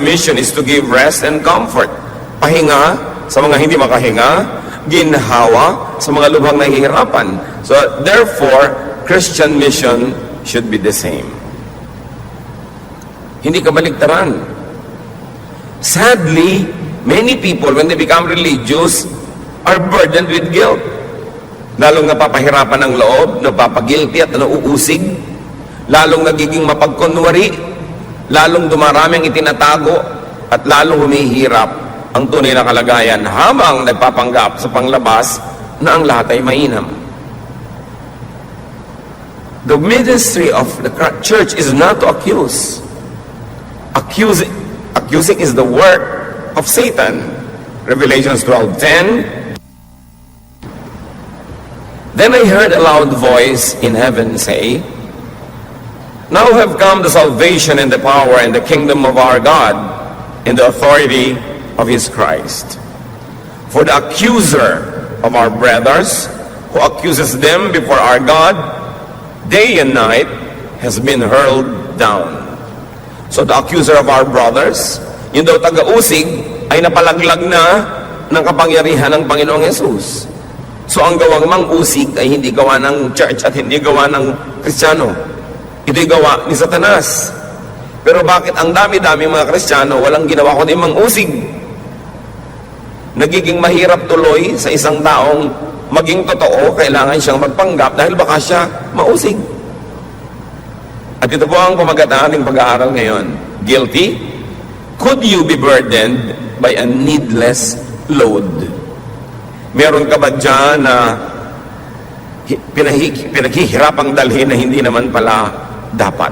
mission is to give rest and comfort. Pahinga sa mga hindi makahinga, ginhawa sa mga lubhang nahihirapan. So therefore, Christian mission should be the same. Hindi kabaligtaran. Sadly, many people, when they become religious, are burdened with guilt. Lalong napapahirapan ng loob, napapagilty at nauusig, lalong nagiging mapagkunwari, lalong dumaraming itinatago, at lalong humihirap ang tunay na kalagayan habang nagpapanggap sa panglabas na ang lahat ay mainam. The ministry of the church is not to accuse. Accusing is the work of Satan. Revelations 12:10. Then I heard a loud voice in heaven say, "Now have come the salvation and the power and the kingdom of our God and the authority of his Christ. For the accuser of our brothers, who accuses them before our God day and night, has been hurled down." So the accuser of our brothers, yung daw taga-usig, ay napalaglag na ng kapangyarihan ng Panginoong Yesus. So ang gawang mang-usig ay hindi gawa ng church at hindi gawa ng Kristiyano. Ito'y gawa ni Satanas. Pero bakit ang dami-dami mga Kristiyano walang ginawa kundi mang-usig? Nagiging mahirap tuloy sa isang taong maging totoo, kailangan siyang magpanggap dahil baka siya mausig. At ito po ang pamagat ng pag-aaral ngayon. Guilty? Could you be burdened by a needless load? Meron ka ba dyan na pinaghihirapang dalhin na hindi naman pala dapat?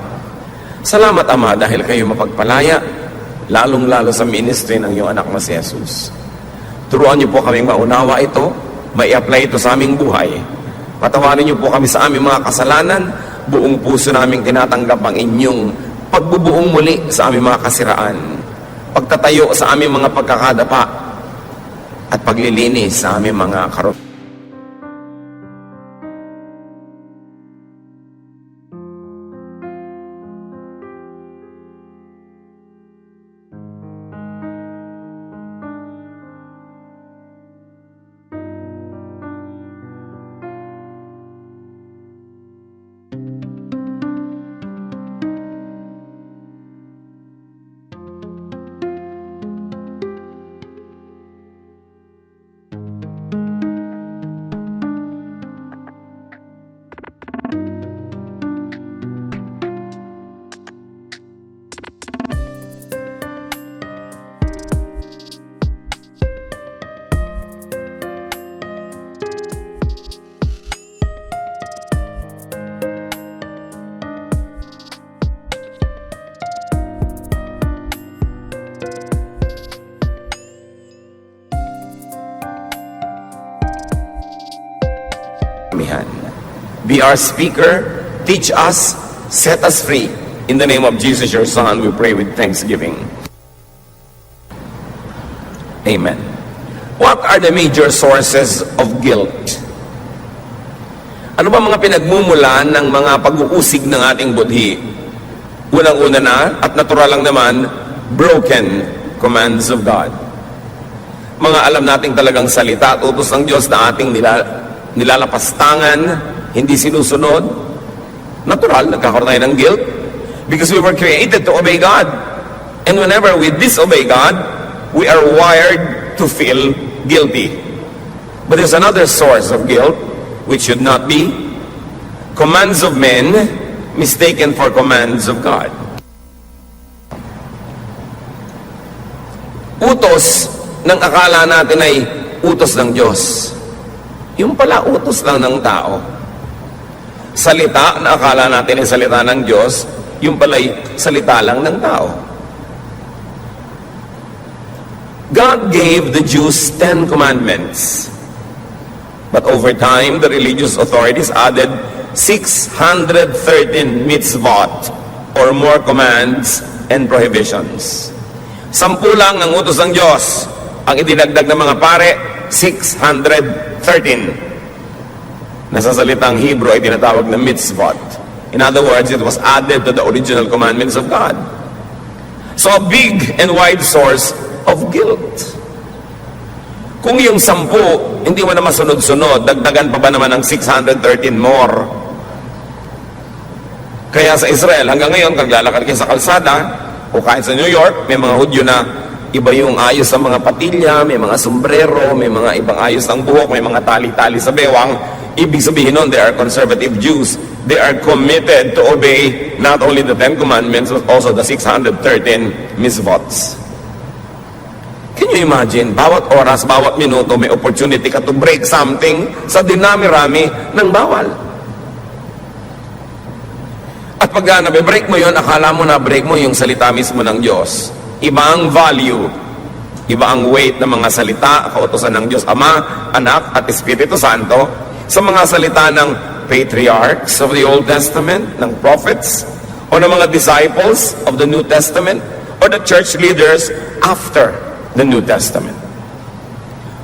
Salamat, Ama, dahil kayo mapagpalaya, lalong-lalo sa ministry ng iyong anak na si Jesus. Turuan niyo po kaming maunawa ito, may apply ito sa aming buhay. Patawarin niyo po kami sa aming mga kasalanan, buong puso naming tinatanggap ang inyong pagbubuong muli sa aming mga kasiraan, pagtatayo sa aming mga pagkakadapa, at paglilinis sa aming mga karot. Be our speaker, teach us, set us free. In the name of Jesus, your Son, we pray with thanksgiving. Amen. What are the major sources of guilt? Ano ba mga pinagmumulan ng mga pag-uusig ng ating budhi? Unang-una na, at natural lang naman, broken commands of God. Mga alam nating talagang salita at utos ng Diyos na ating nilalapastangan, hindi sinusunod. Natural, nagkakaroon tayo ng guilt because we were created to obey God. And whenever we disobey God, we are wired to feel guilty. But there's another source of guilt, which should not be commands of men mistaken for commands of God. Utos ng akala natin ay utos ng Diyos. Yung pala utos lang ng tao. Salita na akala natin ay salita ng Diyos, yung pala'y salita lang ng tao. God gave the Jews 10 commandments. But over time, the religious authorities added 613 mitzvot or more commands and prohibitions. 10 lang ang utos ng Diyos. Ang idinagdag ng mga pare, 613. Nasa salitang Hebrew ay tinatawag na mitzvot. In other words, it was added to the original commandments of God. So a big and wide source of guilt. Kung yung 10, hindi mo na masunod-sunod, dagdagan pa ba naman ng 613 more? Kaya sa Israel, hanggang ngayon, kaglalakad kayo sa kalsada, o kahit sa New York, may mga Hudyo na iba yung ayos ng mga patilya, may mga sombrero, may mga ibang ayos ng buhok, may mga tali-tali sa bewang. Ibig sabihin nun, they are conservative Jews. They are committed to obey not only the 10 Commandments, but also the 613 mitzvots. Can you imagine, bawat oras, bawat minuto, may opportunity ka to break something sa dinami-rami ng bawal. At pag nabe-break mo yun, akala mo na break mo yung salita mismo ng Diyos. Iba ang value, iba ang weight ng mga salita, kautusan ng Diyos Ama, Anak, at Espiritu Santo sa mga salita ng patriarchs of the Old Testament, ng prophets, o ng mga disciples of the New Testament, or the church leaders after the New Testament.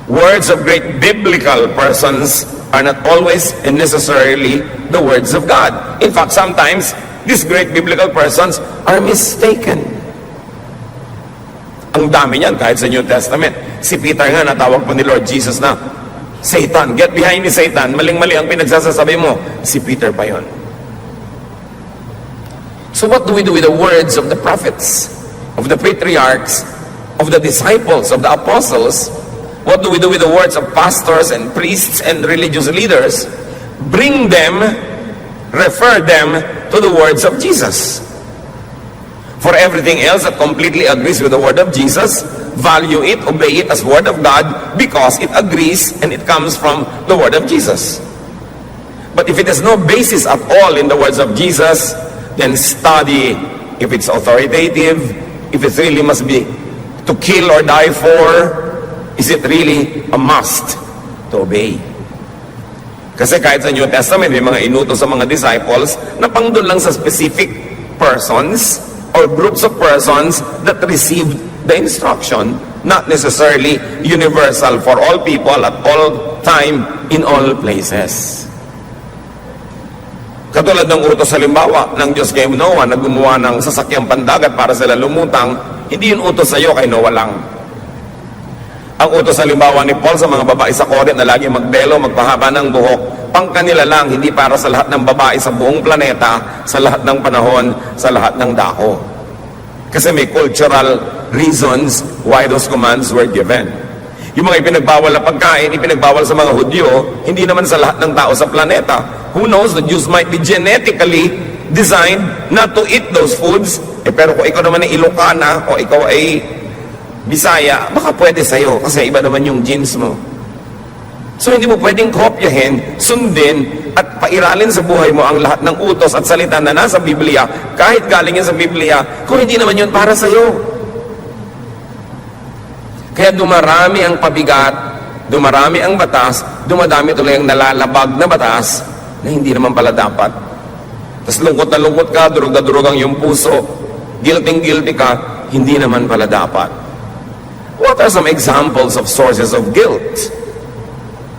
Words of great biblical persons are not always and necessarily the words of God. In fact, sometimes these great biblical persons are mistaken. Ang dami niyan kahit sa New Testament. Si Peter nga natawag po ni Lord Jesus na Satan, get behind me Satan. Maling-mali ang pinagsasasabi mo. Si Peter pa yon. So what do we do with the words of the prophets, of the patriarchs, of the disciples, of the apostles? What do we do with the words of pastors and priests and religious leaders? Bring them, refer them to the words of Jesus. For everything else that completely agrees with the word of Jesus, value it, obey it as word of God, because it agrees and it comes from the word of Jesus. But if it has no basis at all in the words of Jesus, then study if it's authoritative, if it really must be to kill or die for. Is it really a must to obey? Kasi kahit sa New Testament, may mga inutos sa mga disciples na pangdoon lang sa specific persons or groups of persons that received the instruction, not necessarily universal for all people at all time, in all places. Katulad ng utos halimbawa ng Diyos kay Noah na gumawa ng sasakyang pandagat para sila lumutang, hindi yun utos sa iyo, kay Noah lang. Ang utos halimbawa ni Paul sa mga babae sa Corinth na lagi magbelo, magpahaba ng buhok, pang kanila lang, hindi para sa lahat ng babae sa buong planeta, sa lahat ng panahon, sa lahat ng dako. Kasi may cultural reasons why those commands were given. Yung mga ipinagbawal na pagkain, ipinagbawal sa mga Hudyo, hindi naman sa lahat ng tao sa planeta. Who knows, the Jews might be genetically designed not to eat those foods. Pero kung ikaw naman ay Ilocana o ikaw ay Bisaya, baka pwede sa'yo kasi iba naman yung genes mo. So hindi mo pwedeng kopyahin, sundin, at pairalin sa buhay mo ang lahat ng utos at salita na nasa Biblia, kahit galing yan sa Biblia, kung hindi naman yun para sa'yo. Kaya dumarami ang pabigat, dumarami ang batas, dumadami tuloy ang nalalabag na batas na hindi naman pala dapat. Tapos lungkot na lungkot ka, durog na durog ang iyong puso, guilty ka, hindi naman pala dapat. What are some examples of sources of guilt?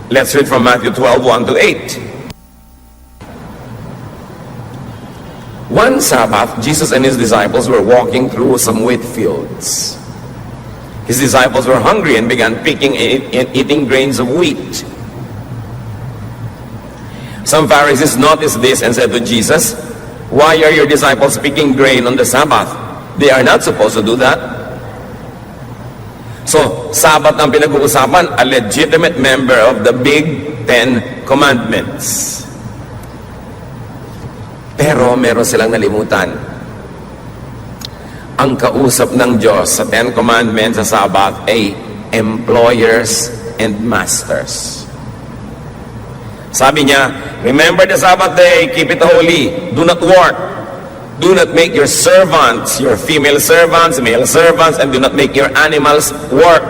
Let's read from Matthew 12, 1 to 8. One Sabbath, Jesus and his disciples were walking through some wheat fields. His disciples were hungry and began picking and eating grains of wheat. Some Pharisees noticed this and said to Jesus, "Why are your disciples picking grain on the Sabbath? They are not supposed to do that." So, Sabbath ang pinag-uusapan, a legitimate member of the Big Ten Commandments. Pero meron silang nalimutan. Ang kausap ng Diyos sa Ten Commandments sa Sabbath ay employers and masters. Sabi niya, remember the Sabbath day, keep it holy, do not work. Do not make your servants, your female servants, male servants, and do not make your animals work.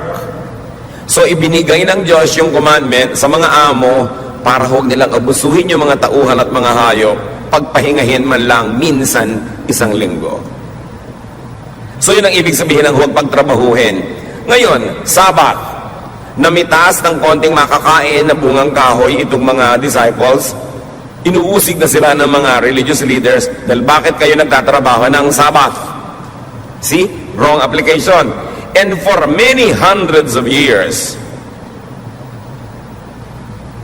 So ibinigay ng Diyos yung commandment sa mga amo para huwag nilang abusuhin yung mga tauhan at mga hayop, pagpahingahin man lang minsan isang linggo. So yun ang ibig sabihin ng huwag pagtrabahuhin. Ngayon, Sabat, namitaas ng konting makakain na bungang kahoy itong mga disciples, inuusig na sila ng mga religious leaders dahil bakit kayo nagtatrabaho ng Sabbath? See? Wrong application. And for many hundreds of years,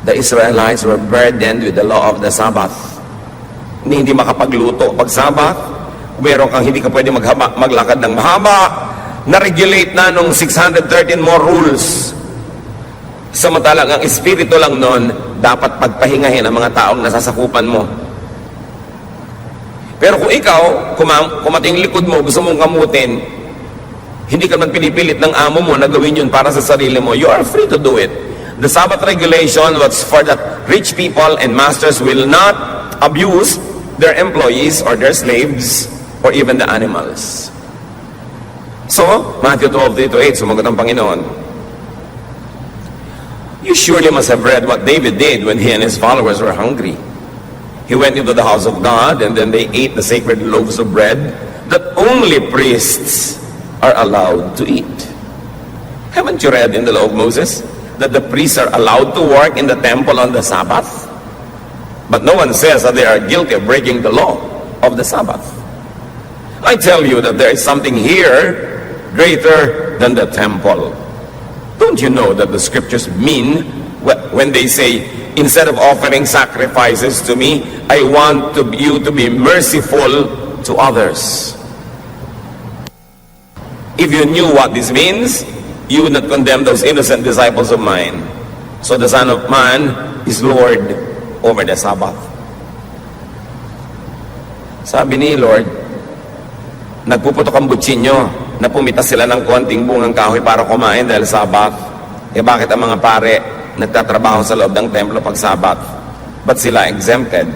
the Israelites were burdened with the law of the Sabbath. Hindi makapagluto pag Sabbath, meron kang hindi ka pwede maglakad ng mahaba, na-regulate na nung 613 more rules. Samantalang ang espiritu lang nun, dapat pagpahingahin ang mga taong nasasakupan mo. Pero kung ikaw, kumating likod mo, gusto mong kamutin, hindi ka man pinipilit ng amo mo na gawin yun para sa sarili mo, you are free to do it. The Sabbath regulation was for that rich people and masters will not abuse their employees or their slaves or even the animals. So, Matthew 12:3-8, sumagot ang Panginoon, you surely must have read what David did when he and his followers were hungry. He went into the house of God and then they ate the sacred loaves of bread that only priests are allowed to eat. Haven't you read in the law of Moses that the priests are allowed to work in the temple on the Sabbath? But no one says that they are guilty of breaking the law of the Sabbath. I tell you that there is something here greater than the temple. Don't you know that the scriptures mean when they say, instead of offering sacrifices to me, I want you to be merciful to others. If you knew what this means, you would not condemn those innocent disciples of mine. So the Son of Man is Lord over the Sabbath. Sabi ni Lord, nagpuputok ang butsinyo na pumitas sila ng konting bungang kahoy para kumain dahil Sabbath. Eh bakit ang mga pare nagtatrabaho sa loob ng templo pag Sabbath? Ba't sila exempted?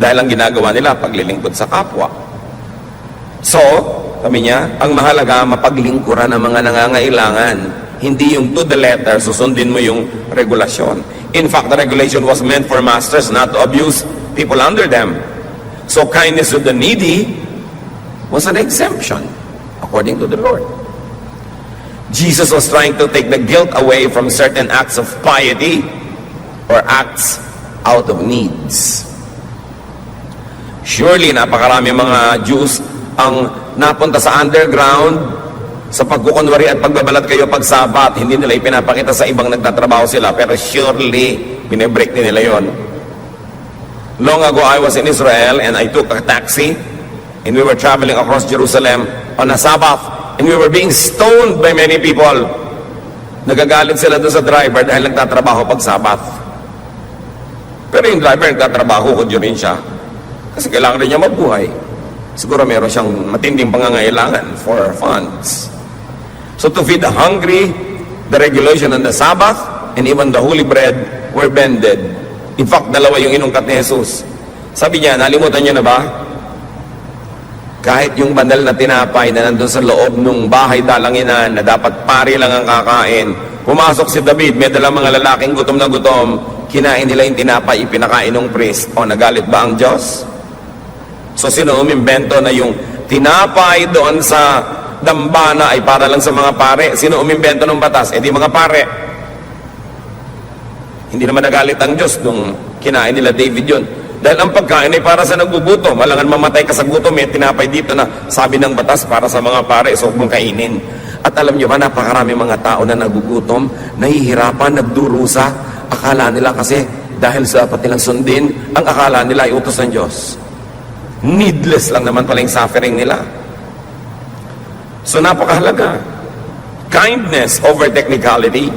Dahil ang ginagawa nila paglilingkod sa kapwa. So, sabi niya, ang mahalaga mapaglingkuran ng mga nangangailangan. Hindi yung to the letter, susundin mo yung regulasyon. In fact, the regulation was meant for masters not to abuse people under them. So kindness to the needy was an exemption, according to the Lord. Jesus was trying to take the guilt away from certain acts of piety or acts out of needs. Surely, napakarami mga Jews ang napunta sa underground sa pagkukunwari at pagbabalat kayo pag Sabat. Hindi nila ipinapakita sa ibang nagtatrabaho sila, pero surely, binibreak din nila yon. Long ago, I was in Israel and I took a taxi and we were traveling across Jerusalem on a Sabbath and we were being stoned by many people. Nagagalit sila doon sa driver dahil nagtatrabaho pag Sabbath. Pero yung driver nagtatrabaho, kudyo rin siya. Kasi kailangan rin niya mabuhay. Siguro meron siyang matinding pangangailangan for funds. So to feed the hungry, the regulation on the Sabbath and even the holy bread were bended. In fact, dalawa yung inungkat ni Jesus. Sabi niya, nalimutan niyo na ba? Kahit yung banal na tinapay na nandun sa loob ng bahay dalanginan na dapat pari lang ang kakain, pumasok si David, may dalang mga lalaking gutom na gutom, kinain nila yung tinapay, ipinakain ng priest. O, nagalit ba ang Diyos? So, sino umimbento na yung tinapay doon sa dambana ay para lang sa mga pare? Sino umimbento ng batas? Eh di mga pare. Hindi naman nagalit ang Diyos nung kinain nila David yun. Dahil ang pagkain ay para sa nagbubuto. Malangan mamatay ka sa gutom, may tinapay dito na sabi ng batas para sa mga pare, so huwag mong kainin. At alam nyo ba, napakarami mga tao na nagugutom, nahihirapan, nagdurusa. Akala nila kasi dahil sa dapat nilang sundin, ang akala nila ay utos ng Diyos. Needless lang naman pala yung suffering nila. So napakahalaga. Kindness over technicality.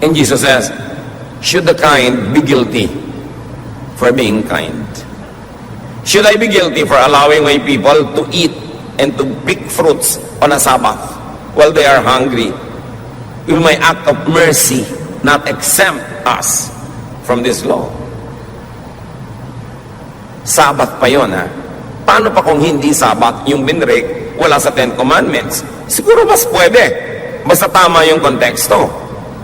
And Jesus says, should the kind be guilty for being kind? Should I be guilty for allowing my people to eat and to pick fruits on a Sabbath while they are hungry? Will my act of mercy not exempt us from this law? Sabbath pa yun, ha? Paano pa kung hindi Sabbath yung binrek wala sa Ten Commandments? Siguro mas pwede. Basta tama yung konteksto.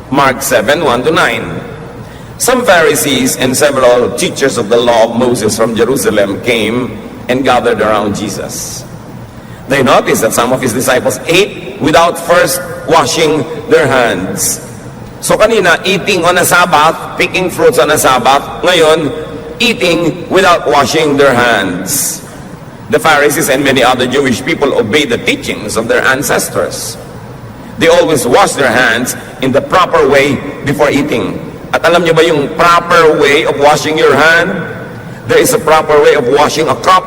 Mark 7:1-9. Some Pharisees and several teachers of the law of Moses from Jerusalem came and gathered around Jesus. They noticed that some of his disciples ate without first washing their hands. So kanina, eating on a Sabbath, picking fruits on a Sabbath. Ngayon, eating without washing their hands. The Pharisees and many other Jewish people obeyed the teachings of their ancestors. They always wash their hands in the proper way before eating. At alam niyo ba yung proper way of washing your hand? There is a proper way of washing a cup,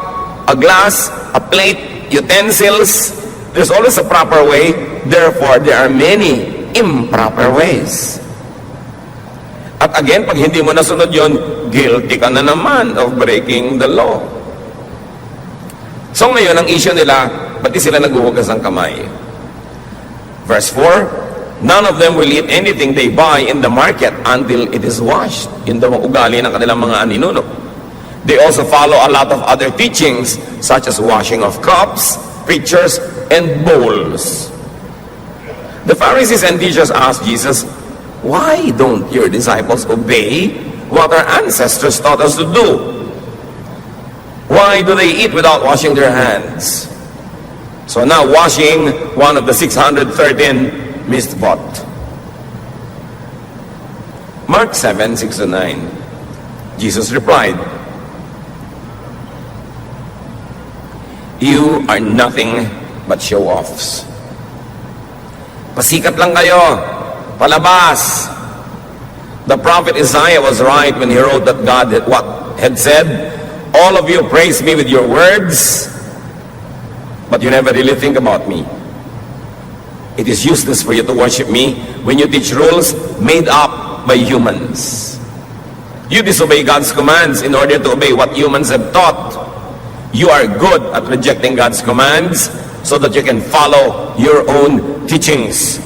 a glass, a plate, utensils. There's always a proper way. Therefore, there are many improper ways. At again, pag hindi mo nasunod yon, guilty ka na naman of breaking the law. So ngayon, ang issue nila, ba't di sila naghuhugas ng kamay? Verse 4, none of them will eat anything they buy in the market until it is washed. Yun daw ang ugali ng kanilang mga aninuno. They also follow a lot of other teachings, such as washing of cups, pitchers, and bowls. The Pharisees and teachers asked Jesus, why don't your disciples obey what our ancestors taught us to do? Why do they eat without washing their hands? So now washing one of the 613 mitzvot. Mark 7:6-9. Jesus replied, you are nothing but show-offs. Pasikat lang kayo, palabas. The prophet Isaiah was right when he wrote that God had said, all of you praise me with your words, but you never really think about me. It is useless for you to worship me when you teach rules made up by humans. You disobey God's commands in order to obey what humans have taught. You are good at rejecting God's commands so that you can follow your own teachings.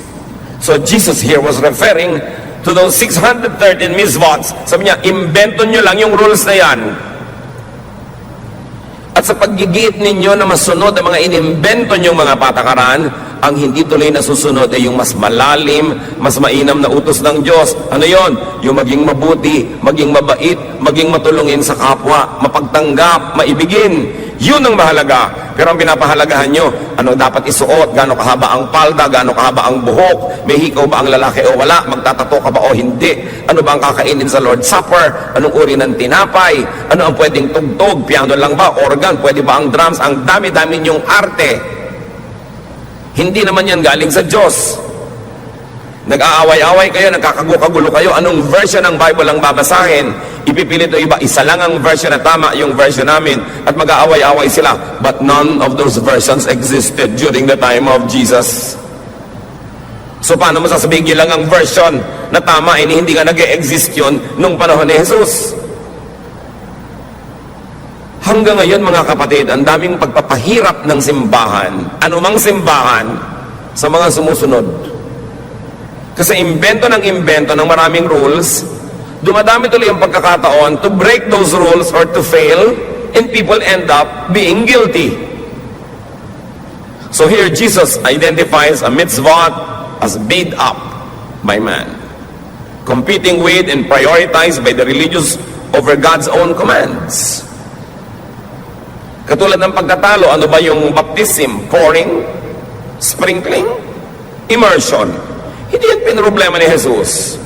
So Jesus here was referring to those 613 mitzvots. Sabi niya, invento nyo lang yung rules na yan. At sa paggigit ninyo na masunod ang mga inimbento nyong mga patakaran, ang hindi tuloy na susunod ay yung mas malalim, mas mainam na utos ng Diyos. Ano yon? Yung maging mabuti, maging mabait, maging matulungin sa kapwa, mapagtanggap, maibigin. Yun ang mahalaga. Pero ang pinapahalagahan nyo, ano dapat isuot, gaano kahaba ang palda, gaano kahaba ang buhok, may hikaw ba ang lalaki o wala, magtatato ka ba o hindi, ano ba ang kakainin sa Lord's Supper, anong uri ng tinapay, ano ang pwedeng tugtog, piano lang ba, organ, pwede ba ang drums, ang dami-dami nyong arte. Hindi naman yan galing sa Diyos. Nag-aaway-away kayo, nagkakagulo kayo, anong version ng Bible ang babasahin? Ipipilit o iba, isa lang ang version na tama, yung version namin, at mag-aaway-away sila. But none of those versions existed during the time of Jesus. So paano mo sasabihin lang ang version na tama, hindi nga nag-e-exist yun nung panahon ni Jesus? Hanggang ngayon mga kapatid, ang daming pagpapahirap ng simbahan, anumang simbahan, sa mga sumusunod. Kasi imbento ng maraming rules, dumadami tuloy ang pagkakataon to break those rules or to fail, and people end up being guilty. So here Jesus identifies a mitzvah as made up by man, competing with and prioritized by the religious over God's own commands. Katulad ng pagkatalo, ano ba yung baptism? Pouring? Sprinkling? Immersion? Hindi yan pinroblema ni Jesus.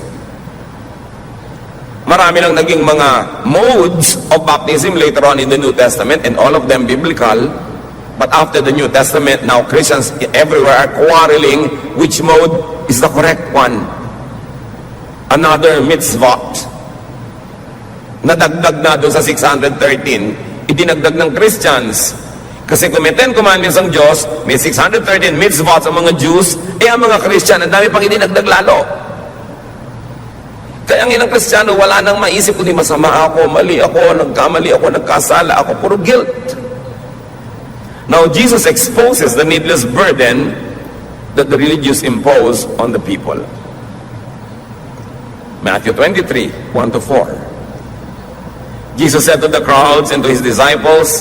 Marami lang naging mga modes of baptism later on in the New Testament, and all of them biblical. But after the New Testament, now Christians everywhere are quarreling which mode is the correct one. Another mitzvah nadagdag na doon sa 613, idinagdag ng Christians. Kasi kung may 10 commandments ang Diyos, may 613 mitzvahs ang mga Jews, ang mga Christian, ang dami pang idinagdag lalo. Kaya ang ilang Kristiyano, wala nang maisip kundi masama ako, mali ako, nagkamali ako, nagkasala ako, puro guilt. Now, Jesus exposes the needless burden that the religious impose on the people. Matthew 23, 1-4. Jesus said to the crowds and to his disciples,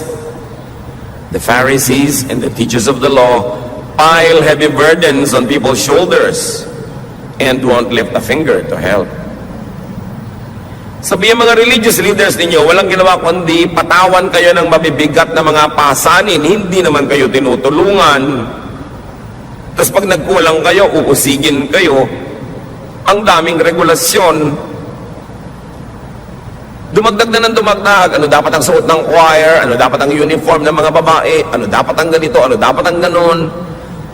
the Pharisees and the teachers of the law pile heavy burdens on people's shoulders and won't lift a finger to help. Sabihin mga religious leaders ninyo, walang ginawa kundi patawan kayo ng mabibigat na mga pasanin, hindi naman kayo tinutulungan. Tapos pag nagkulang kayo, uusigin kayo. Ang daming regulasyon. Dumagdag na ng dumagdag. Ano dapat ang suot ng choir? Ano dapat ang uniform ng mga babae? Ano dapat ang ganito? Ano dapat ang ganon?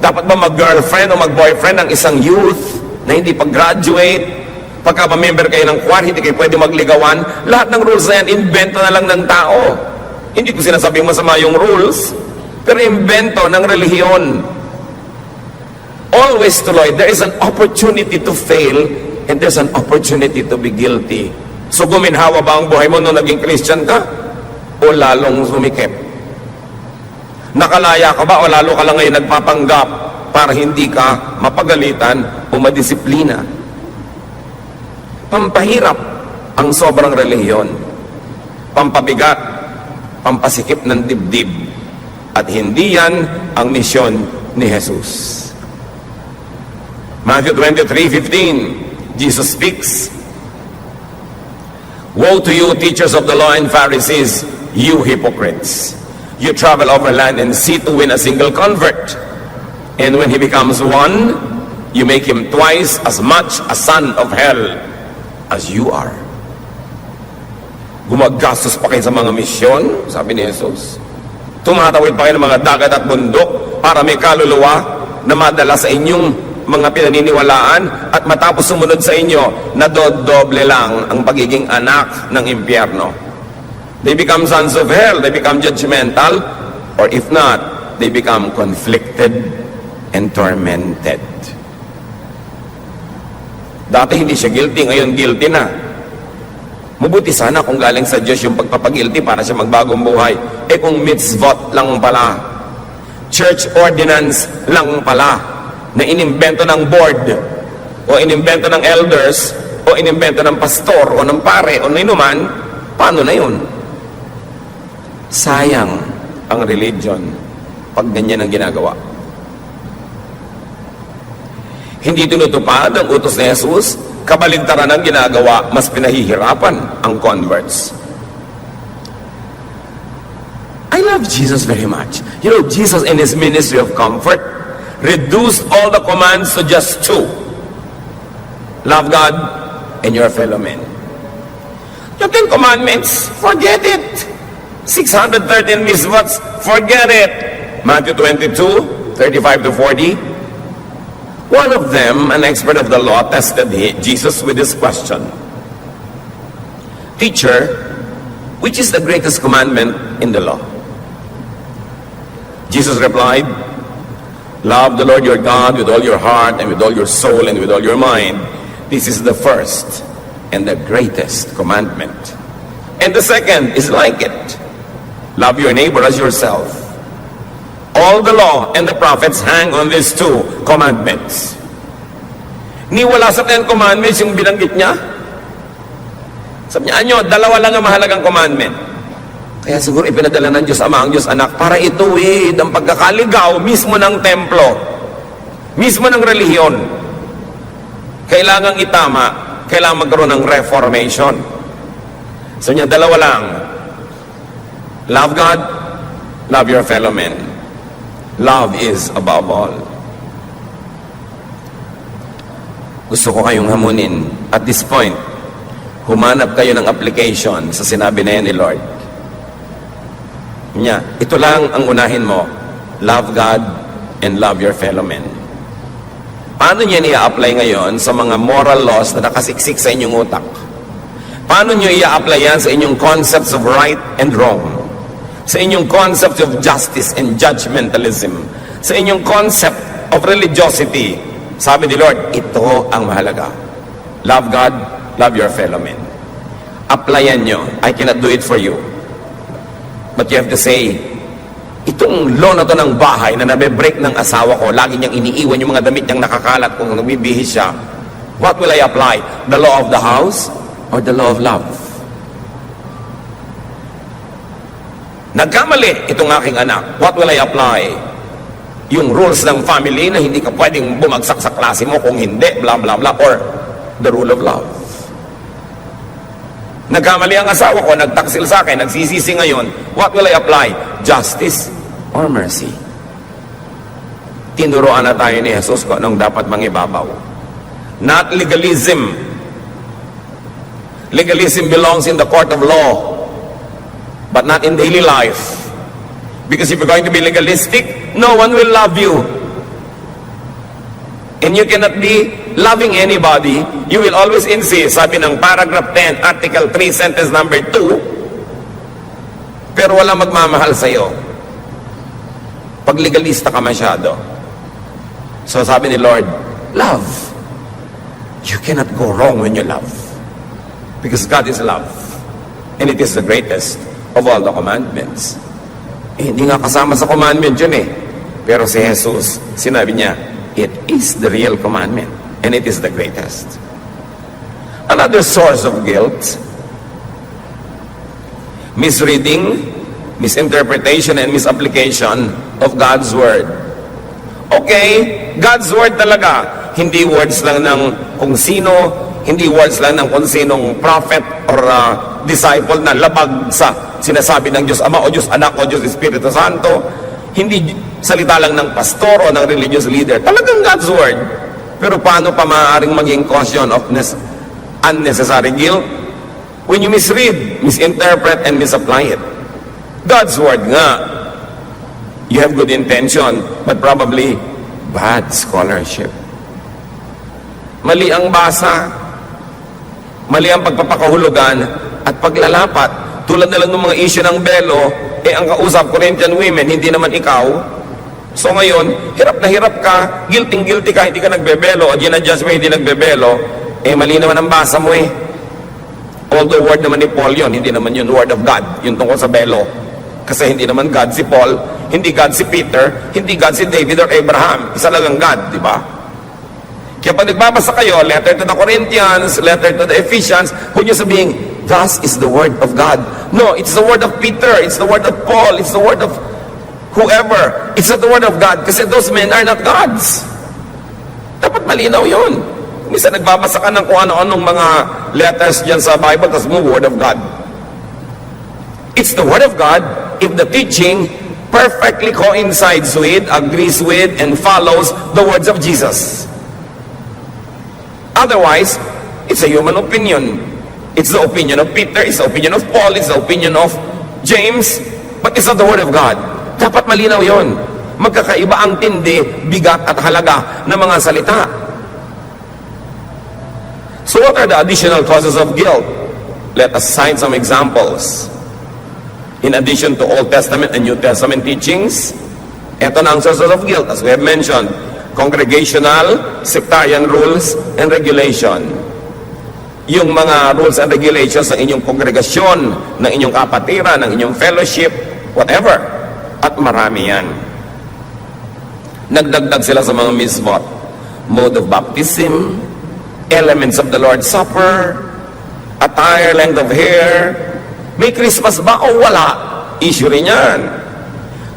Dapat ba mag-girlfriend o mag-boyfriend ang isang youth na hindi pag-graduate? Pagka member kayo ng choir, hindi kayo pwede magligawan. Lahat ng rules na yan, invento na lang ng tao. Hindi ko sinasabing masama yung rules, pero invento ng relihiyon. Always, tuloy, there is an opportunity to fail and there's an opportunity to be guilty. So guminhawa ba ang buhay mo nung naging Christian ka? O lalong sumikip? Nakalaya ka ba o lalo ka lang ngayon nagpapanggap para hindi ka mapagalitan o madisiplina? Pampahirap ang sobrang relihiyon. Pampabigat, pampasikip ng dibdib. At hindi yan ang misyon ni Jesus. Matthew 23:15, Jesus speaks, "Woe to you, teachers of the law and Pharisees, you hypocrites! You travel over land and sea to win a single convert. And when he becomes one, you make him twice as much a son of hell as you are." Gumagastos pa kayo sa mga misyon, sabi ni Jesus. Tumatawid pa kayo ng mga dagat at bundok para may kaluluwa na madala sa inyong mga pinaniniwalaan at matapos sumunod sa inyo, nadodoble lang ang pagiging anak ng impyerno. They become sons of hell, they become judgmental, or if not, they become conflicted and tormented. Dati hindi siya guilty, ngayon guilty na. Mabuti sana kung galing sa Diyos yung pagpapagilty para siya magbagong buhay. Eh kung mitzvot lang pala, church ordinance lang pala, na inimbento ng board, o inimbento ng elders, o inimbento ng pastor, o ng pare, o ninuman, paano na yun? Sayang ang religion pag ganyan ang ginagawa. Hindi tinutupad ang utos ni Jesus, kabaligtaran ang ginagawa, mas pinahihirapan ang converts. I love Jesus very much. You know, Jesus in His ministry of comfort reduced all the commands to just two. Love God and your fellow men. The 10 Commandments, forget it. 613 mitzvahs, forget it. Matthew 22, 35 to 40. One of them, an expert of the law, tested Jesus with this question. "Teacher, which is the greatest commandment in the law?" Jesus replied, "Love the Lord your God with all your heart and with all your soul and with all your mind. This is the first and the greatest commandment. And the second is like it. Love your neighbor as yourself. All the law and the prophets hang on these two commandments." Ni wala sa 10 commandments yung binanggit niya. Sabi niya, dalawa lang ang mahalagang commandment. Kaya siguro ipinadala ng Diyos Ama ang Diyos Anak para ituwid ang pagkakaligaw mismo ng templo, mismo ng relihiyon. Kailangang itama, kailangan magkaroon ng reformation. So niya, dalawa lang. Love God, love your fellow men. Love is above all. Gusto ko kayong hamunin. At this point, humanap kayo ng application sa sinabi na yan ni Lord. Ito lang ang unahin mo. Love God and love your fellow men. Paano niya i-apply ngayon sa mga moral laws na nakasiksik sa inyong utak? Paano niyo i-apply yan sa inyong concepts of right and wrong? Sa inyong concept of justice and judgmentalism? Sa inyong concept of religiosity? Sabi ni Lord, ito ang mahalaga. Love God, love your fellow men. Applyan nyo. I cannot do it for you. But you have to say, itong law na to ng bahay na nabe-break ng asawa ko, lagi niyang iniiwan yung mga damit niyang nakakalat kung nagbibihis siya. What will I apply? The law of the house or the law of love? Nagkamali itong aking anak. What will I apply? Yung rules ng family na hindi ka pwedeng bumagsak sa klase mo kung hindi, blah blah blah, or the rule of love. Nagkamali ang asawa ko, nagtaksil sa akin, nagsisisi ngayon. What will I apply? Justice or mercy? Tinuruan na tayo ni Jesus kung anong dapat mangibabaw. Not legalism. Legalism belongs in the court of law, but not in daily life. Because if you're going to be legalistic, no one will love you. And you cannot be loving anybody. You will always insist, sabi ng paragraph 10, article 3, sentence number 2, pero wala magmamahal sa'yo. Pag legalista ka masyado. So sabi ni Lord, love. You cannot go wrong when you love. Because God is love. And it is the greatest of all the commandments. Eh, hindi nga kasama sa commandment yun eh. Pero si Jesus, sinabi niya, it is the real commandment. And it is the greatest. Another source of guilt, misreading, misinterpretation, and misapplication of God's Word. Okay, God's Word talaga. Hindi words lang ng kung sino, hindi words lang ng kung sinong prophet or disciple na labag sa sinasabi ng Diyos Ama o Diyos Anak o Diyos Espiritu Santo. Hindi salita lang ng pastor o ng religious leader. Talagang God's Word. Pero paano pa maaaring maging caution of unnecessary guilt? When you misread, misinterpret, and misapply it. God's Word nga. You have good intention, but probably bad scholarship. Mali ang basa, mali ang pagpapakahulugan, at paglalapat. Tulad na lang ng mga issue ng belo, eh ang kausap Corinthian women, hindi naman ikaw. So ngayon, hirap na hirap ka, guilty ka, hindi ka nagbebelo, o ginadjust mo, hindi nagbebelo, eh mali naman ang basa mo eh. Although word naman ni Paul yun, hindi naman yun word of God, yung tungkol sa belo. Kasi hindi naman God si Paul, hindi God si Peter, hindi God si David or Abraham. Isa lang ang God, di ba? Kaya pag nagbabasa kayo, letter to the Corinthians, letter to the Ephesians, huwag niyo sabihin, thus is the word of God. No, it's the word of Peter, it's the word of Paul, it's the word of whoever. It's not the word of God kasi those men are not gods. Dapat malinaw yun. Minsan nagbabasa ka ng kung ano-anong mga letters dyan sa Bible, tapos mo, word of God. It's the word of God if the teaching perfectly coincides with, agrees with, and follows the words of Jesus. Otherwise, it's a human opinion. It's the opinion of Peter, it's the opinion of Paul, it's the opinion of James, but it's not the word of God. Dapat malinaw yon. Magkakaiba ang tindi, bigat at halaga ng mga salita. So what are the additional causes of guilt? Let us cite some examples. In addition to Old Testament and New Testament teachings, ito na ang sources of guilt, as we have mentioned. Congregational, sectarian rules, and regulation. Yung mga rules and regulations ng inyong kongregasyon, ng inyong kapatiran, ng inyong fellowship, whatever. At marami yan. Nagdagdag sila sa mga misbot. Mode of baptism, elements of the Lord's Supper, attire, length of hair. May Christmas ba o wala? Issue rin yan.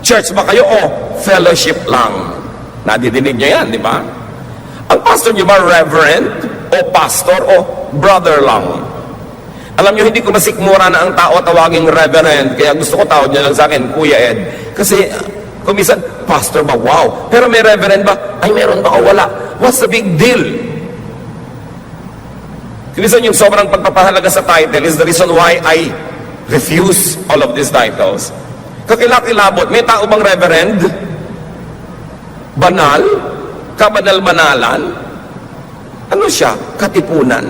Church ba kayo o fellowship lang? Nadidinig nyo yan, di ba? Ang pastor nyo ba reverend o pastor o brother lang? Alam nyo, hindi ko masikmura na ang tao tawaging reverend, kaya gusto ko tawag nyo lang sa akin, Kuya Ed. Kasi kung minsan, pastor ba? Wow. Pero may reverend ba? Ay, meron ba o wala? What's the big deal? Minsan yung sobrang pagpapahalaga sa title is the reason why I refuse all of these titles. Kakilakilabot, may tao bang reverend? Banal? Kabanal-banalan? Ano siya? Katipunan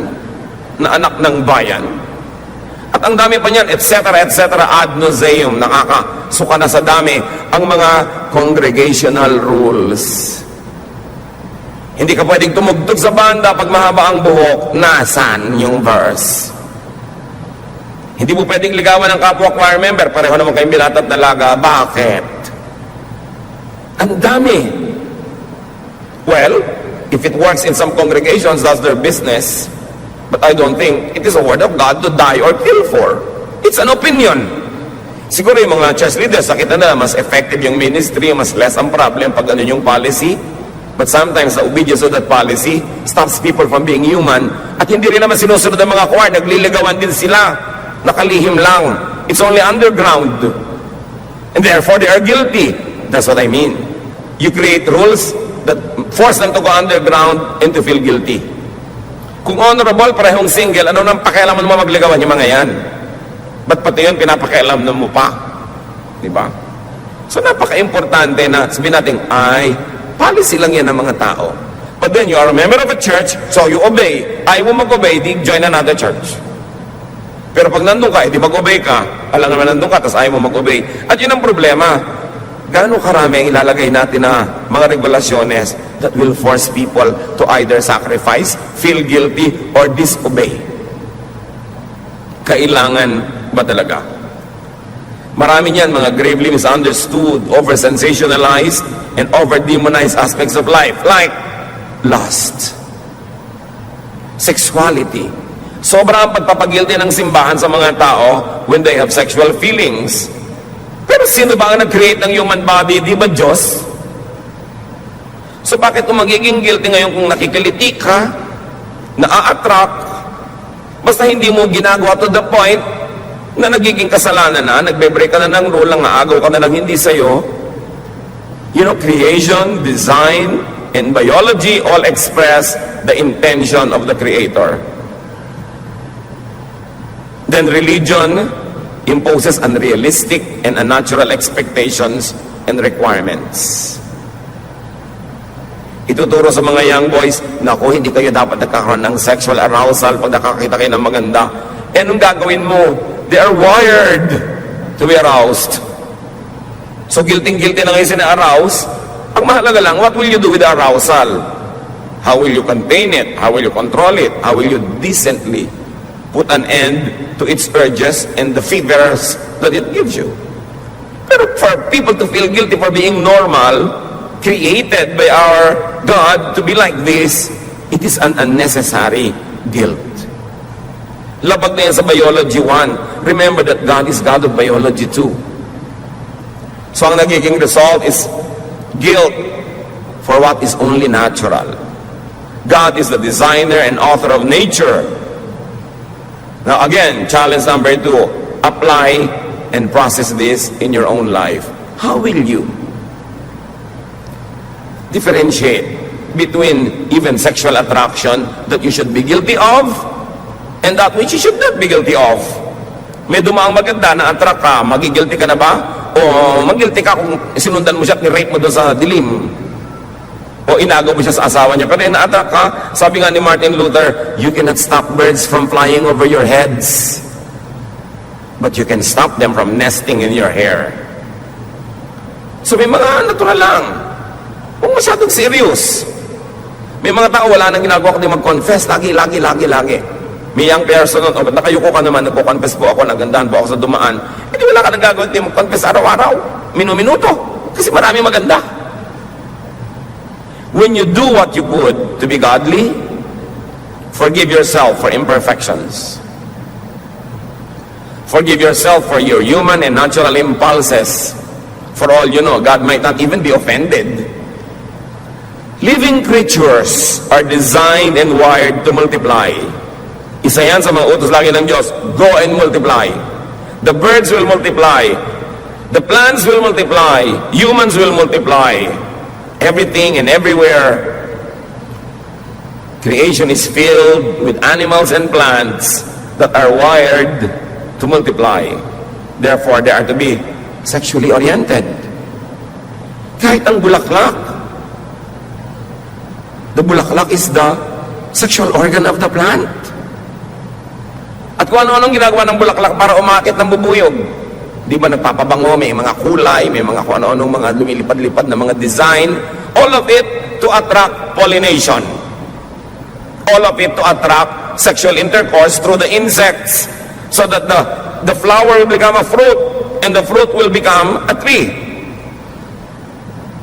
na anak ng bayan? At ang dami pa niyan, etc., ad nauseam, nakakasuka na sa dami ang mga congregational rules. Hindi ka pwedeng tumugtog sa banda pag mahaba ang buhok. Nasaan yung verse? Hindi mo pwedeng ligawan ng kapwa choir member. Pareho naman kayong binata at dalaga. Bakit? Ang dami. Well, if it works in some congregations, that's their business. But I don't think it is a word of God to die or kill for. It's an opinion. Siguro yung mga church leaders, nakita na mas effective yung ministry, mas less ang problem pag ano yung policy. But sometimes the obedience of that policy stops people from being human. At hindi rin naman sinusunod ang mga choir, nagliligawan din sila. Nakalihim lang. It's only underground. And therefore they are guilty. That's what I mean. You create rules that force them to go underground and to feel guilty. Kung honorable, parehong single, ano nang pakialaman mo magligawan yung mga yan? Ba't pati yun pinapakialaman mo pa? Diba? So napaka-importante na sabihin natin, ay, policy lang yan ng mga tao. But then you are a member of a church, so you obey. Ayaw mo mag-obey, di join another church. Pero pag nandun ka, di mag-obey ka, alam naman nandun ka, tapos ayaw mo mag-obey. At yun ang problema. Gaano karami ang ilalagay natin na mga regulasyones that will force people to either sacrifice, feel guilty, or disobey? Kailangan ba talaga? Marami niyan mga gravely misunderstood, over-sensationalized, and over-demonized aspects of life, like lust, sexuality. Sobrang pagpapagilty ng simbahan sa mga tao when they have sexual feelings. Pero sino ba ang nag-create ng human body? Di ba Diyos? So bakit kung magiging guilty ngayon kung nakikiliti ka, na-attract, basta hindi mo ginagawa to the point na nagiging kasalanan na, nagbe-break ka na ng rule, lang aagaw ka na lang hindi sa'yo. You know, creation, design, and biology all express the intention of the Creator. Then religion imposes unrealistic and unnatural expectations and requirements. Ituturo sa mga young boys, naku, hindi kayo dapat nagkakaroon ng sexual arousal pag nakakita kayo ng maganda. Eh, anong gagawin mo? They are wired to be aroused. So, guilty na ngayon sina-arouse. Ang mahalaga lang, what will you do with the arousal? How will you contain it? How will you control it? How will you decently put an end to its urges and the fevers that it gives you? Pero for people to feel guilty for being normal, created by our God to be like this, it is an unnecessary guilt. Labag na yan sa Biology 1. Remember that God is God of Biology 2. So ang nagiging result is guilt for what is only natural. God is the designer and author of nature. Now again, challenge number 2, apply and process this in your own life. How will you differentiate between even sexual attraction that you should be guilty of and that which you should not be guilty of? May dumaang maganda na attract ka, magigilty ka na ba? O magilty ka kung sinundan mo siya at ni-rape mo doon sa dilim? O inagaw mo siya sa asawa niya? Pero na-attract ka, sabi nga ni Martin Luther, you cannot stop birds from flying over your heads, but you can stop them from nesting in your hair. So may mga natural lang. Huwag masyadong serious. May mga tao wala nang ginagawa kundi mag-confess lagi. May young person, ba't nakayuko ka naman, nagko-confess po ako, nagandahan po ako sa dumaan. Hindi wala ka nang gagawin, hindi mag-confess araw-araw, minuto, kasi marami maganda. When you do what you could to be godly, forgive yourself for imperfections. Forgive yourself for your human and natural impulses. For all you know, God might not even be offended. Living creatures are designed and wired to multiply. Isa yan sa mga utos lagi ng Diyos, go and multiply. The birds will multiply. The plants will multiply. Humans will multiply. Everything and everywhere, creation is filled with animals and plants that are wired to multiply. Therefore, they are to be sexually oriented. Kahit ang bulaklak, the bulaklak is the sexual organ of the plant. At kung ano-anong ginagawa ng bulaklak para umakit ng bubuyog, di ba nagpapabango, may mga kulay, may mga kung ano-anong mga lumilipad-lipad na mga design, all of it to attract pollination. All of it to attract sexual intercourse through the insects, so that the flower will become a fruit, and the fruit will become a tree.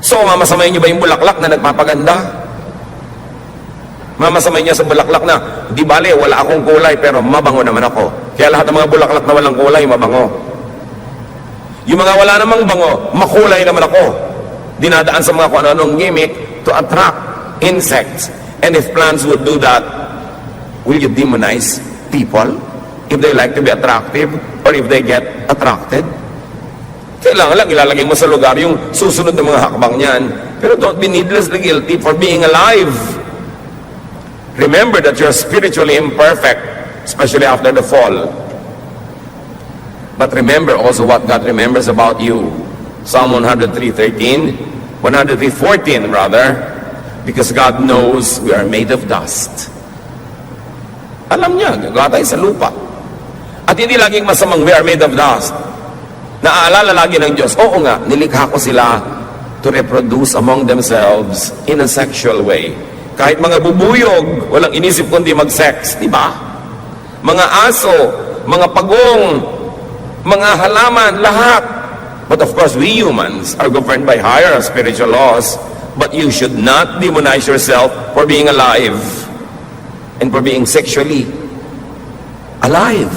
So, mamasamayin niyo ba yung bulaklak na nagpapaganda? Mamasamayin niya sa bulaklak na, di bale, wala akong kulay, pero mabango naman ako. Kaya lahat ng mga bulaklak na walang kulay, mabango. Yung mga wala namang bango, makulay naman ako. Dinadaan sa mga kung ano-anong gimmick to attract insects. And if plants would do that, will you demonize people if they like to be attractive or if they get attracted? Kailangan lang ilalagay mo sa lugar yung susunod ng mga hakbang niyan. Pero don't be needlessly guilty for being alive. Remember that you're spiritually imperfect, especially after the fall. But remember also what God remembers about you. Psalm 103:13, 103:14 rather, because God knows we are made of dust. Alam niya, gagawa tayo sa lupa. At hindi laging masamang we are made of dust. Naaalala lagi ng Diyos, oo nga, nilikha ko sila to reproduce among themselves in a sexual way. Kahit mga bubuyog, walang inisip kundi mag-sex, di ba? Mga aso, mga pagong, mga halaman, lahat. But of course, we humans are governed by higher spiritual laws, but you should not demonize yourself for being alive and for being sexually alive.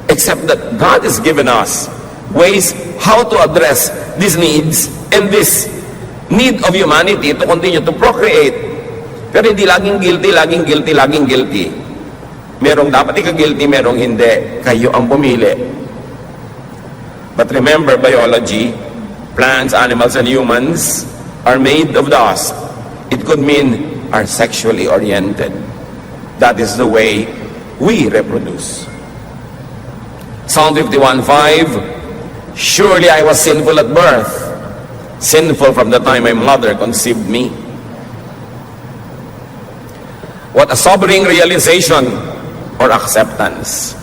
Except that God has given us ways how to address these needs and this need of humanity to continue to procreate. Pero hindi laging guilty, laging guilty, laging guilty. Merong dapat ika-guilty, merong hindi. Kayo ang pumili. But remember, biology, plants, animals, and humans are made of dust. It could mean are sexually oriented. That is the way we reproduce. Psalm 51:5, surely I was sinful at birth, sinful from the time my mother conceived me. What a sobering realization or acceptance.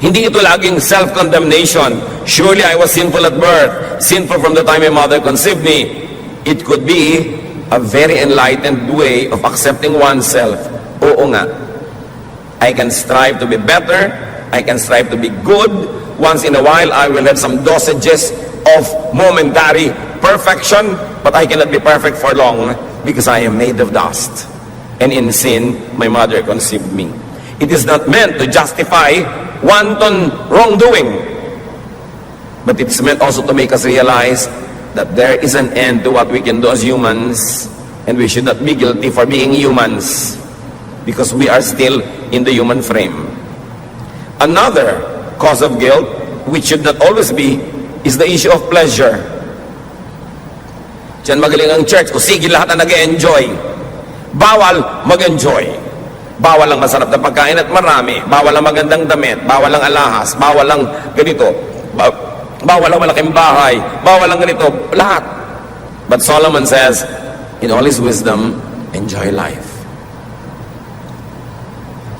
Hindi ito laging self-condemnation. Surely I was sinful at birth, sinful from the time my mother conceived me. It could be a very enlightened way of accepting oneself. Oo nga, I can strive to be better, I can strive to be good. Once in a while, I will have some dosages of momentary perfection, but I cannot be perfect for long because I am made of dust. And in sin, my mother conceived me. It is not meant to justify wanton wrongdoing, but it's meant also to make us realize that there is an end to what we can do as humans, and we should not be guilty for being humans, because we are still in the human frame. Another cause of guilt, which should not always be, is the issue of pleasure. Diyan magaling ang church, o sige lahat na nag-enjoy. Bawal mag-enjoy. Bawal ang masarap na pagkain at marami. Bawal ang magandang damit. Bawal ang alahas. Bawal ang ganito. Bawal ang malaking bahay. Bawal ang ganito. Lahat. But Solomon says, in all his wisdom, enjoy life.